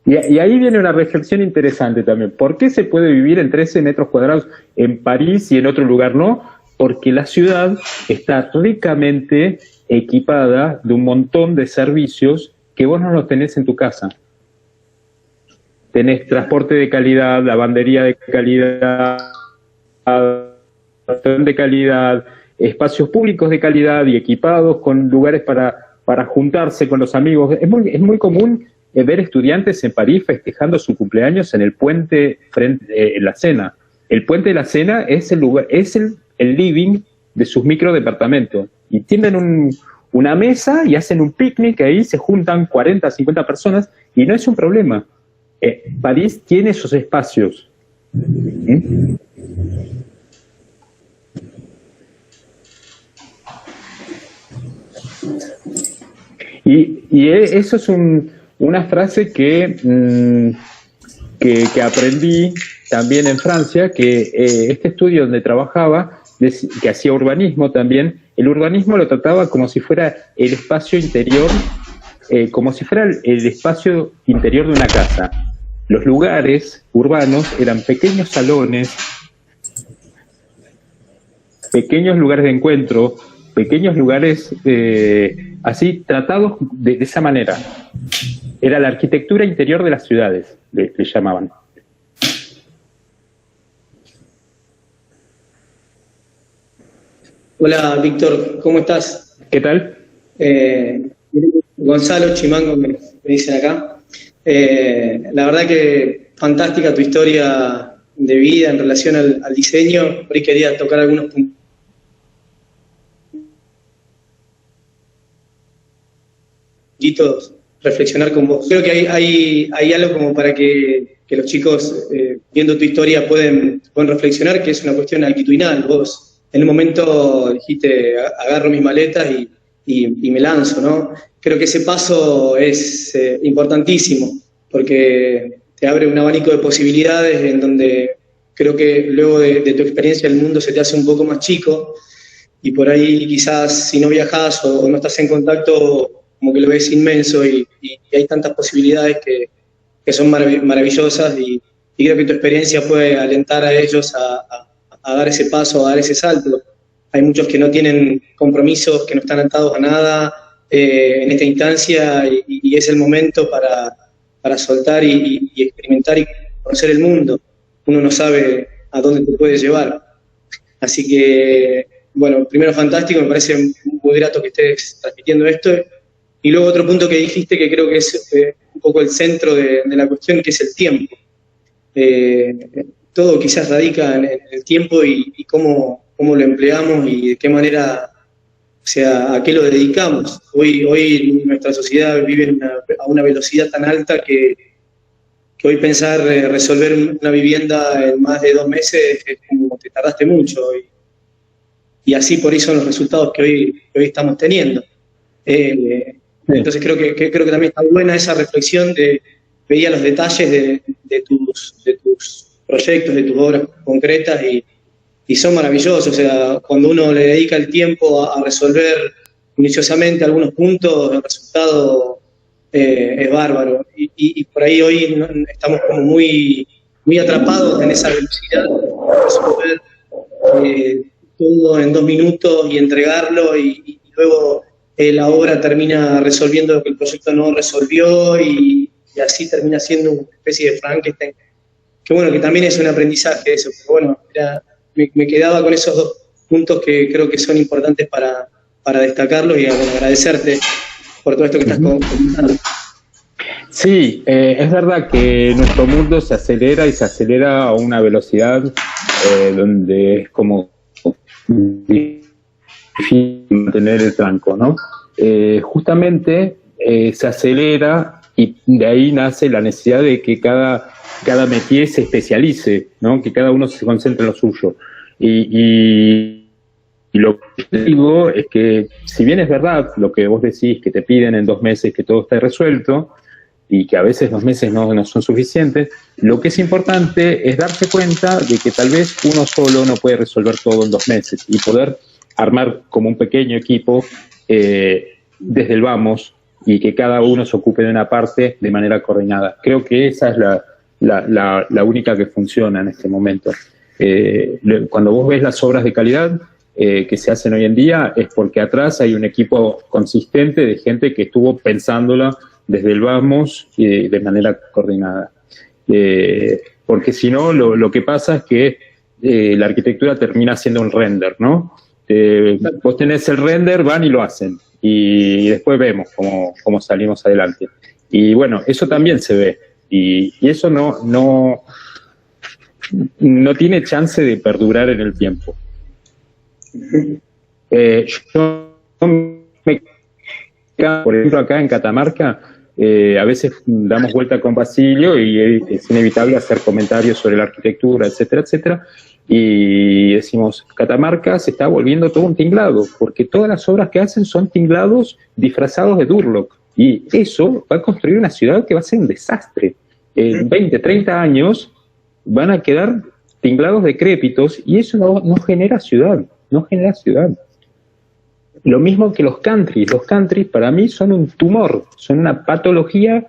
Y ahí viene una reflexión interesante también. ¿Por qué se puede vivir en 13 metros cuadrados en París y en otro lugar no? Porque la ciudad está ricamente equipada de un montón de servicios que vos no los tenés en tu casa. Tenés transporte de calidad, lavandería de calidad, de calidad, espacios públicos de calidad y equipados con lugares para juntarse con los amigos. Es muy común ver estudiantes en París festejando su cumpleaños en el puente en la Sena. El puente de la Sena es el lugar, es el living de sus microdepartamentos. Y tienen una mesa y hacen un picnic, ahí se juntan 40, 50 personas y no es un problema. París tiene esos espacios Y eso es una frase que aprendí también en Francia, que este estudio donde trabajaba, que hacía urbanismo también, el urbanismo lo trataba como si fuera el espacio interior, como si fuera el espacio interior de una casa. Los lugares urbanos eran pequeños salones, pequeños lugares de encuentro, pequeños lugares así tratados de esa manera. Era la arquitectura interior de las ciudades, le llamaban. Hola, Víctor, ¿cómo estás? ¿Qué tal? Gonzalo Chimango me dicen acá. La verdad que fantástica tu historia de vida en relación al diseño. Por ahí quería tocar algunos puntitos, reflexionar con vos. Creo que hay algo como para que los chicos, viendo tu historia, pueden reflexionar, que es una cuestión actitudinal. Vos en un momento dijiste, agarro mis maletas y me lanzo, ¿no? Creo que ese paso es importantísimo, porque te abre un abanico de posibilidades en donde creo que luego de tu experiencia el mundo se te hace un poco más chico, y por ahí quizás si no viajás o no estás en contacto, como que lo ves inmenso, y hay tantas posibilidades que son maravillosas, y creo que tu experiencia puede alentar a ellos a dar ese paso, a dar ese salto. Hay muchos que no tienen compromisos, que no están atados a nada en esta instancia, y es el momento para soltar y experimentar y conocer el mundo. Uno no sabe a dónde te puede llevar. Así que, bueno, primero fantástico, me parece muy grato que estés transmitiendo esto. Y luego otro punto que dijiste, que creo que es un poco el centro de la cuestión, que es el tiempo. Todo quizás radica en el tiempo y cómo lo empleamos y de qué manera, o sea, a qué lo dedicamos. Hoy nuestra sociedad vive a una velocidad tan alta que hoy pensar resolver una vivienda en más de 2 meses es como te tardaste mucho. Y así por ahí son los resultados que hoy estamos teniendo. Entonces creo que también está buena esa reflexión de veía los detalles de tus proyectos, de tus obras concretas, y son maravillosos. O sea, cuando uno le dedica el tiempo a resolver minuciosamente algunos puntos, el resultado es bárbaro. Y por ahí hoy estamos como muy atrapados en esa velocidad de resolver todo en 2 minutos y entregarlo, y luego la obra termina resolviendo lo que el proyecto no resolvió, y así termina siendo una especie de Frankenstein. Que bueno, que también es un aprendizaje eso, pero bueno, me quedaba con esos 2 puntos que creo que son importantes para destacarlos, y bueno, agradecerte por todo esto que estás comentando. Sí, es verdad que nuestro mundo se acelera a una velocidad donde es como difícil mantener el tranco, ¿no? Justamente se acelera, y de ahí nace la necesidad de que cada métier se especialice, ¿no? Que cada uno se concentre en lo suyo. Y lo que digo es que, si bien es verdad lo que vos decís, que te piden en 2 meses que todo esté resuelto, y que a veces 2 meses no son suficientes, lo que es importante es darse cuenta de que tal vez uno solo no puede resolver todo en 2 meses, y poder armar como un pequeño equipo desde el vamos, y que cada uno se ocupe de una parte de manera coordinada. Creo que esa es la única que funciona en este momento. Cuando vos ves las obras de calidad que se hacen hoy en día, es porque atrás hay un equipo consistente de gente que estuvo pensándola desde el vamos y de manera coordinada. Porque si no, lo que pasa es que la arquitectura termina siendo un render, ¿no? Vos tenés el render, van y lo hacen, y después vemos cómo salimos adelante. Y bueno, eso también se ve, y eso no tiene chance de perdurar en el tiempo. Yo me quedo, por ejemplo, acá en Catamarca, a veces damos vuelta con Basilio y es inevitable hacer comentarios sobre la arquitectura, etcétera, etcétera, y decimos, Catamarca se está volviendo todo un tinglado, porque todas las obras que hacen son tinglados disfrazados de Durlock, y eso va a construir una ciudad que va a ser un desastre. En 20, 30 años van a quedar tinglados decrépitos, y eso no genera ciudad, no genera ciudad. Lo mismo que los country para mí son un tumor, son una patología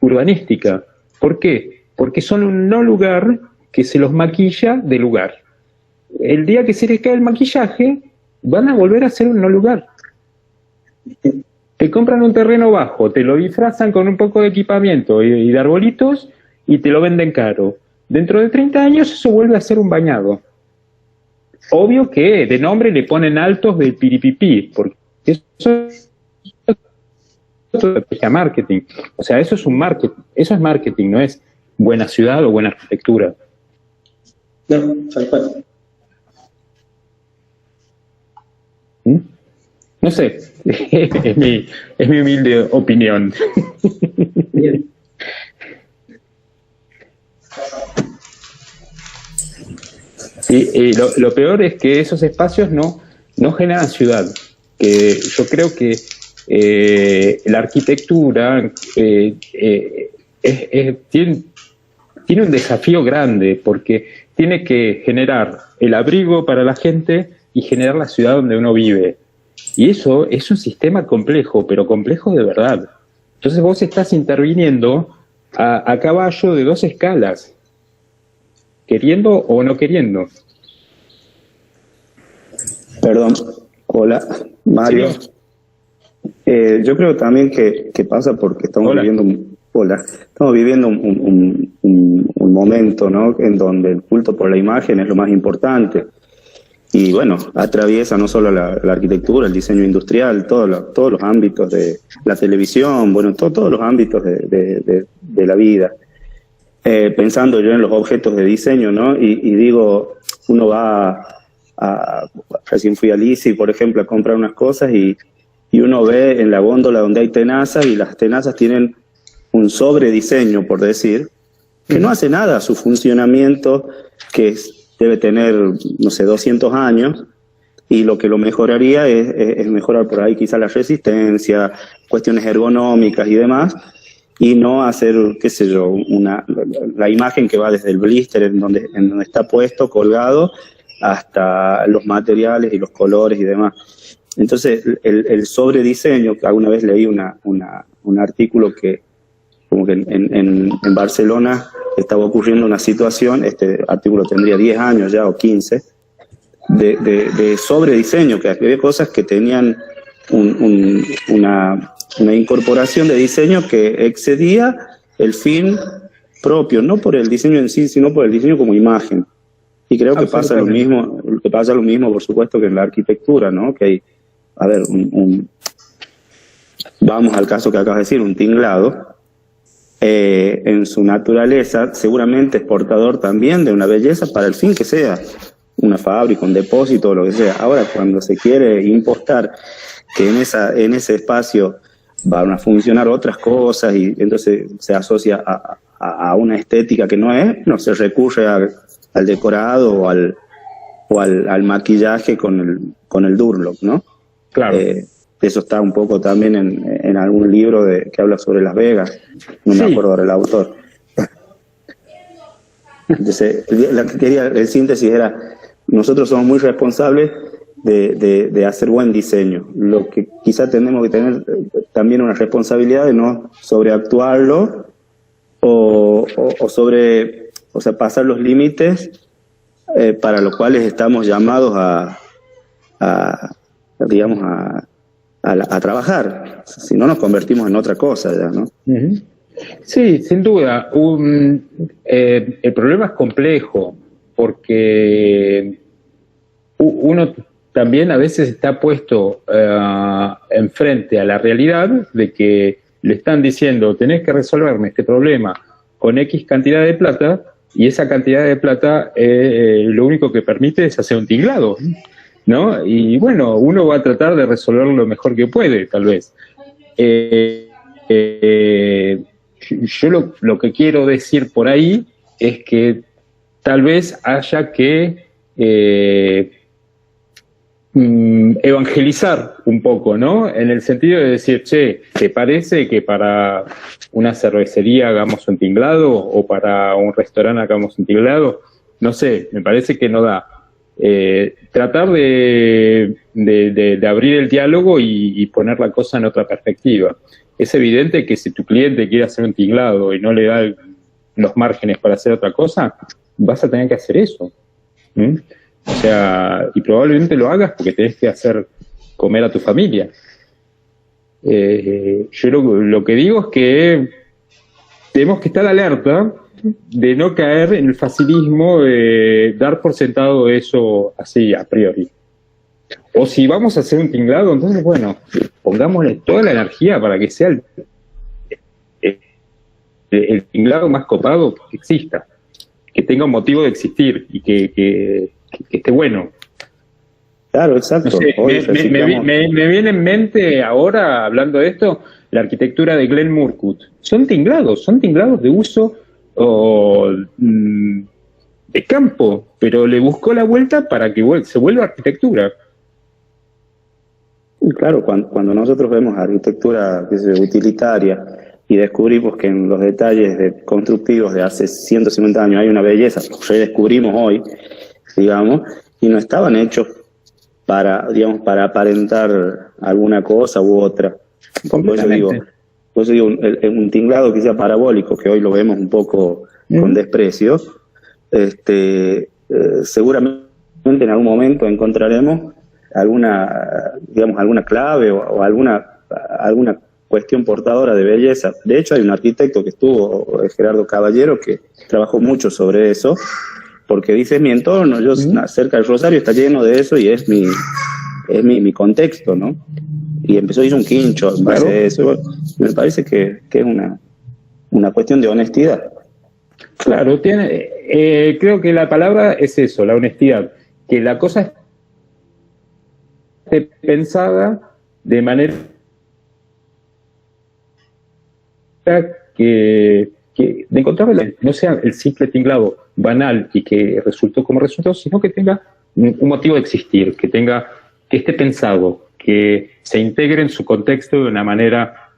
urbanística. ¿Por qué? Porque son un no lugar que se los maquilla de lugar. El día que se les cae el maquillaje, van a volver a ser un no lugar. Te compran un terreno bajo, te lo disfrazan con un poco de equipamiento y de arbolitos y te lo venden caro. Dentro de 30 años eso vuelve a ser un bañado. Obvio que de nombre le ponen altos del piripipí, porque eso es estrategia marketing. O sea, eso es marketing, no es buena ciudad o buena arquitectura. No, tal cual. No sé, es mi humilde opinión. Bien. Y lo peor es que esos espacios no generan ciudad. Yo creo que la arquitectura tiene un desafío grande, porque tiene que generar el abrigo para la gente y generar la ciudad donde uno vive. Y eso es un sistema complejo, pero complejo de verdad. Entonces vos estás interviniendo a caballo de dos escalas, queriendo o no queriendo. Perdón, hola, Mario. Sí. Yo creo también que pasa porque estamos viviendo un momento, ¿no?, en donde el culto por la imagen es lo más importante. Y bueno, atraviesa no solo la arquitectura, el diseño industrial, todos los ámbitos de la televisión, bueno, todos los ámbitos de la vida. Pensando yo en los objetos de diseño, ¿no? Y digo, uno va recién fui a Lisi, por ejemplo, a comprar unas cosas y uno ve en la góndola donde hay tenazas, y las tenazas tienen un sobrediseño, por decir, que no hace nada a su funcionamiento, que debe tener, no sé, 200 años, y lo que lo mejoraría es mejorar por ahí quizá la resistencia, cuestiones ergonómicas y demás, y no hacer, qué sé yo, la imagen que va desde el blister en donde está puesto, colgado, hasta los materiales y los colores y demás. Entonces, el sobrediseño, que alguna vez leí un artículo que como que en Barcelona estaba ocurriendo una situación, este artículo tendría 10 años ya o 15, de sobrediseño, que había cosas que tenían una incorporación de diseño que excedía el fin propio, no por el diseño en sí, sino por el diseño como imagen. Y creo que pasa lo mismo, por supuesto, que en la arquitectura, ¿no? Que hay, a ver, vamos al caso que acabas de decir, un tinglado, en su naturaleza seguramente es portador también de una belleza para el fin que sea, una fábrica, un depósito, lo que sea. Ahora, cuando se quiere impostar que en ese espacio van a funcionar otras cosas y entonces se asocia a una estética que no se recurre al decorado o al maquillaje con el Durlock, ¿no? Claro. Eso está un poco también en algún libro que habla sobre Las Vegas, no me acuerdo del autor. Entonces, el síntesis era, nosotros somos muy responsables de hacer buen diseño. Lo que quizá tenemos que tener también una responsabilidad de no sobreactuarlo o pasar los límites para los cuales estamos llamados a trabajar. Si no, nos convertimos en otra cosa ya, ¿no? Uh-huh. Sí, sin duda. El problema es complejo porque uno también a veces está puesto enfrente a la realidad de que le están diciendo, tenés que resolverme este problema con X cantidad de plata, y esa cantidad de plata lo único que permite es hacer un tinglado, ¿no? Y bueno, uno va a tratar de resolverlo lo mejor que puede, tal vez. yo lo que quiero decir por ahí es que tal vez haya que evangelizar un poco, ¿no? En el sentido de decir, che, ¿te parece que para una cervecería hagamos un tinglado o para un restaurante hagamos un tinglado? No sé, me parece que no da. Tratar de abrir el diálogo y poner la cosa en otra perspectiva. Es evidente que si tu cliente quiere hacer un tinglado y no le da los márgenes para hacer otra cosa, vas a tener que hacer eso. O sea, y probablemente lo hagas porque tenés que hacer comer a tu familia. Yo lo que digo es que tenemos que estar alerta de no caer en el facilismo de dar por sentado eso así a priori. O si vamos a hacer un tinglado, entonces, bueno, pongámosle toda la energía para que sea el tinglado más copado que exista, que tenga un motivo de existir y que esté bueno. Claro, exacto. No sé, me viene en mente ahora, hablando de esto, la arquitectura de Glenn Murcutt. Son tinglados de uso de campo, pero le buscó la vuelta para que se vuelva arquitectura. Claro, cuando nosotros vemos arquitectura utilitaria y descubrimos que en los detalles constructivos de hace 150 años hay una belleza, que redescubrimos hoy, digamos, y no estaban hechos para aparentar alguna cosa u otra. Por eso digo, un tinglado que sea parabólico, que hoy lo vemos un poco con desprecio, seguramente en algún momento encontraremos alguna clave o alguna cuestión portadora de belleza. De hecho, hay un arquitecto que estuvo, Gerardo Caballero, que trabajó mucho sobre eso, porque dice, mi entorno, yo cerca del Rosario está lleno de eso y es mi contexto, ¿no? Y hizo un quincho en base a eso. Me parece que es una cuestión de honestidad. Claro, creo que la palabra es eso, la honestidad, que la cosa esté pensada de manera que de encontrar no sea el simple tinglado banal y que resultó como resultado, sino que tenga un motivo de existir, que esté pensado, que se integre en su contexto de una manera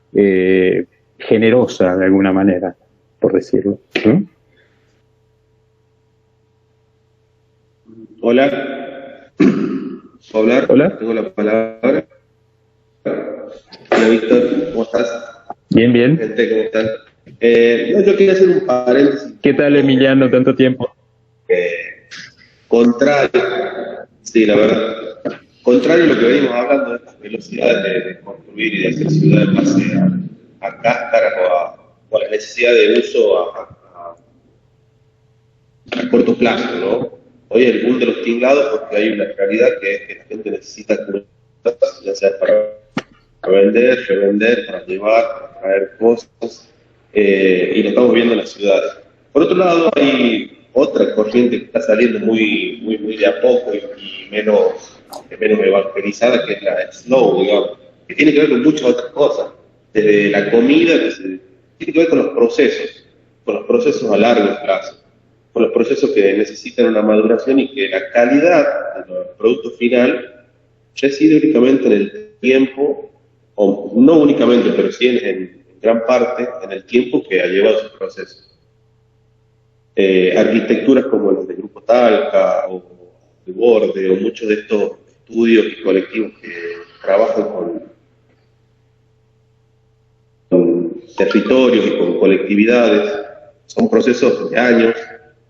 generosa, de alguna manera, por decirlo. Hola. Hola. Tengo la palabra. Hola, Víctor, ¿cómo estás? Bien. Gente, ¿cómo están? Yo quería hacer un paréntesis. ¿Qué tal, Emiliano? Tanto tiempo. Contrario, sí, la verdad. Contrario a lo que venimos hablando de estas velocidades de construir y de hacer ciudades en base a cáscaras o a la necesidad de uso a corto plazo, ¿no? Hoy el boom de los tinglados, porque hay una realidad que es que la gente necesita cosas, ya sea para vender, revender, para llevar, para traer cosas, y lo estamos viendo en las ciudades. Por otro lado, hay otra corriente que está saliendo muy de a poco y menos evangelizada, que es la slow, digamos, que tiene que ver con muchas otras cosas, desde la comida, tiene que ver con los procesos a largo plazo, con los procesos que necesitan una maduración y que la calidad del producto final reside únicamente en el tiempo, o no únicamente, pero sí en gran parte en el tiempo que ha llevado su proceso. Arquitecturas como las de Grupo Talca o de Borde o muchos de estos estudios y colectivos que trabajan con territorios y con colectividades, son procesos de años,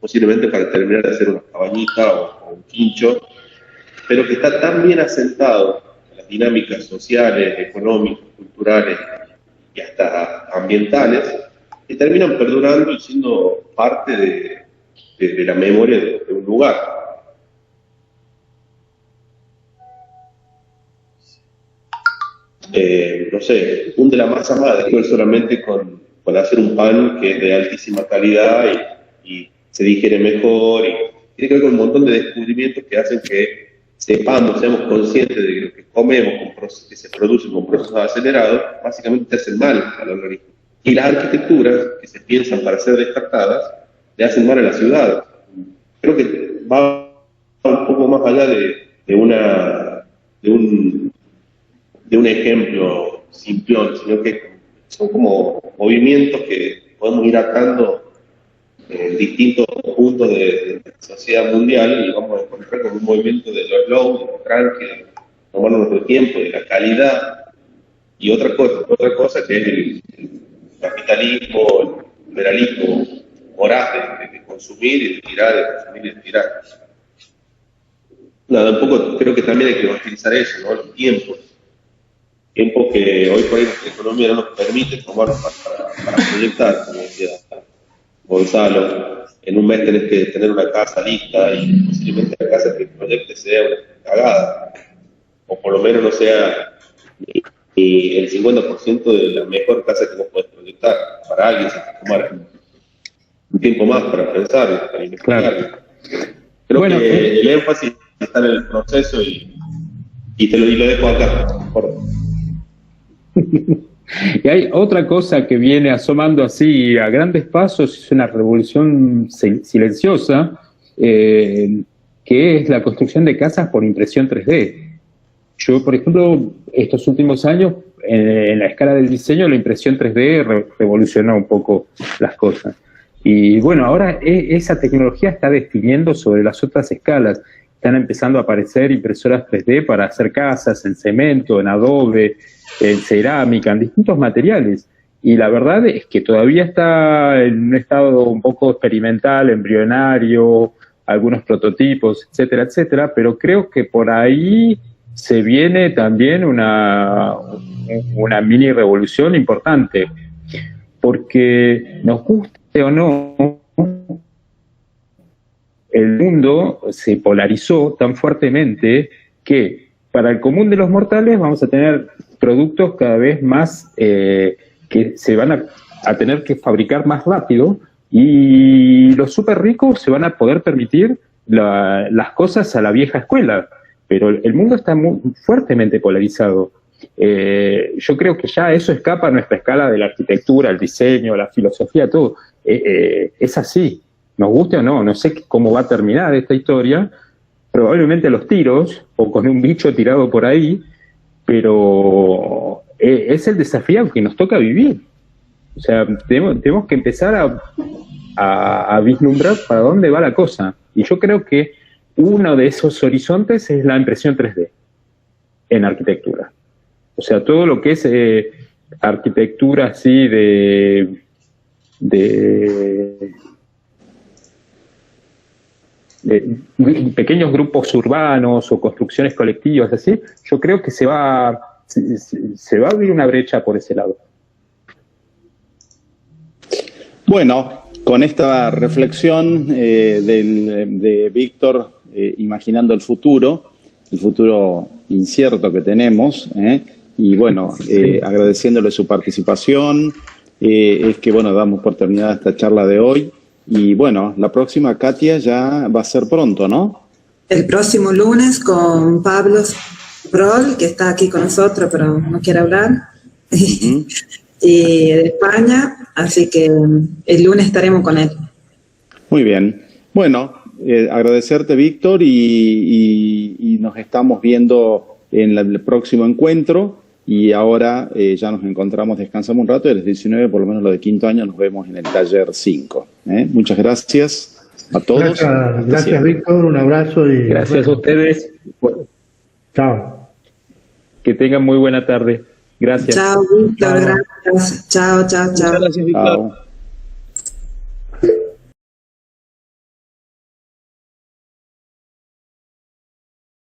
posiblemente para terminar de hacer una cabañita o un quincho, pero que está tan bien asentado en las dinámicas sociales, económicas, culturales y hasta ambientales, que terminan perdurando y siendo parte de la memoria de un lugar. No sé, un de la masa madre, no solamente con hacer un pan que es de altísima calidad y se digiere mejor, y tiene que ver con un montón de descubrimientos que hacen que seamos conscientes de lo que comemos, que se producen con procesos acelerados, básicamente te hacen mal al organismo. Y las arquitecturas que se piensan para ser descartadas, le hacen mal a la ciudad. Creo que va un poco más allá de un ejemplo simplón, sino que son como movimientos que podemos ir atando en distintos puntos de la sociedad mundial y vamos a encontrar con un movimiento de lo slow, de lo tranqui, de tomarnos nuestro tiempo, de la calidad y otra cosa que es el capitalismo, el liberalismo voraz de consumir y de tirar, de consumir y de tirar. Nada, un poco creo que también hay que utilizar eso, ¿no? Los tiempos que hoy por hoy la economía no nos permite tomar para proyectar, como decía Gonzalo. En un mes tenés que tener una casa lista y posiblemente la casa que proyectes sea una cagada, o por lo menos no sea ni el 50% de la mejor casa que vos podés proyectar. Para alguien se te tomar un tiempo más para pensar, para investigar. Creo que el énfasis está en el proceso y lo dejo acá. Y hay otra cosa que viene asomando así a grandes pasos, es una revolución silenciosa, que es la construcción de casas por impresión 3D. Yo, por ejemplo, estos últimos años, en la escala del diseño, la impresión 3D revolucionó un poco las cosas. Y bueno, ahora esa tecnología está definiendo sobre las otras escalas. Están empezando a aparecer impresoras 3D para hacer casas en cemento, en adobe, en cerámica, en distintos materiales. Y la verdad es que todavía está en un estado un poco experimental, embrionario, algunos prototipos, etcétera, etcétera, pero creo que por ahí se viene también una mini revolución importante, porque nos guste o no, el mundo se polarizó tan fuertemente que para el común de los mortales vamos a tener productos cada vez más que se van a tener que fabricar más rápido, y los súper ricos se van a poder permitir las cosas a la vieja escuela. Pero el mundo está muy fuertemente polarizado. Yo creo que ya eso escapa a nuestra escala de la arquitectura, el diseño, la filosofía, todo. Es así, nos guste o no, no sé cómo va a terminar esta historia, probablemente a los tiros, o con un bicho tirado por ahí, pero es el desafío que nos toca vivir. O sea, tenemos que empezar a vislumbrar para dónde va la cosa. Y yo creo que uno de esos horizontes es la impresión 3D en arquitectura. O sea, todo lo que es arquitectura así de pequeños grupos urbanos o construcciones colectivas así, yo creo que se va a abrir una brecha por ese lado. Bueno, con esta reflexión de Víctor, imaginando el futuro incierto que tenemos, y bueno, agradeciéndole su participación, es que bueno, damos por terminada esta charla de hoy. Y bueno, la próxima, Katia, ya va a ser pronto, ¿no? El próximo lunes con Pablo Prol, que está aquí con nosotros, pero no quiere hablar, y de España, así que el lunes estaremos con él. Muy bien. Bueno, agradecerte, Víctor, y nos estamos viendo en el próximo encuentro. Y ahora ya nos encontramos, descansamos un rato, y a las 19, por lo menos los de quinto año, nos vemos en el taller 5. Muchas gracias a todos. Gracias, Víctor, un abrazo. Y gracias a ustedes. Chao. Que tengan muy buena tarde. Gracias. Chao, Víctor, gracias. Chao. Muchas gracias, Víctor. Chao.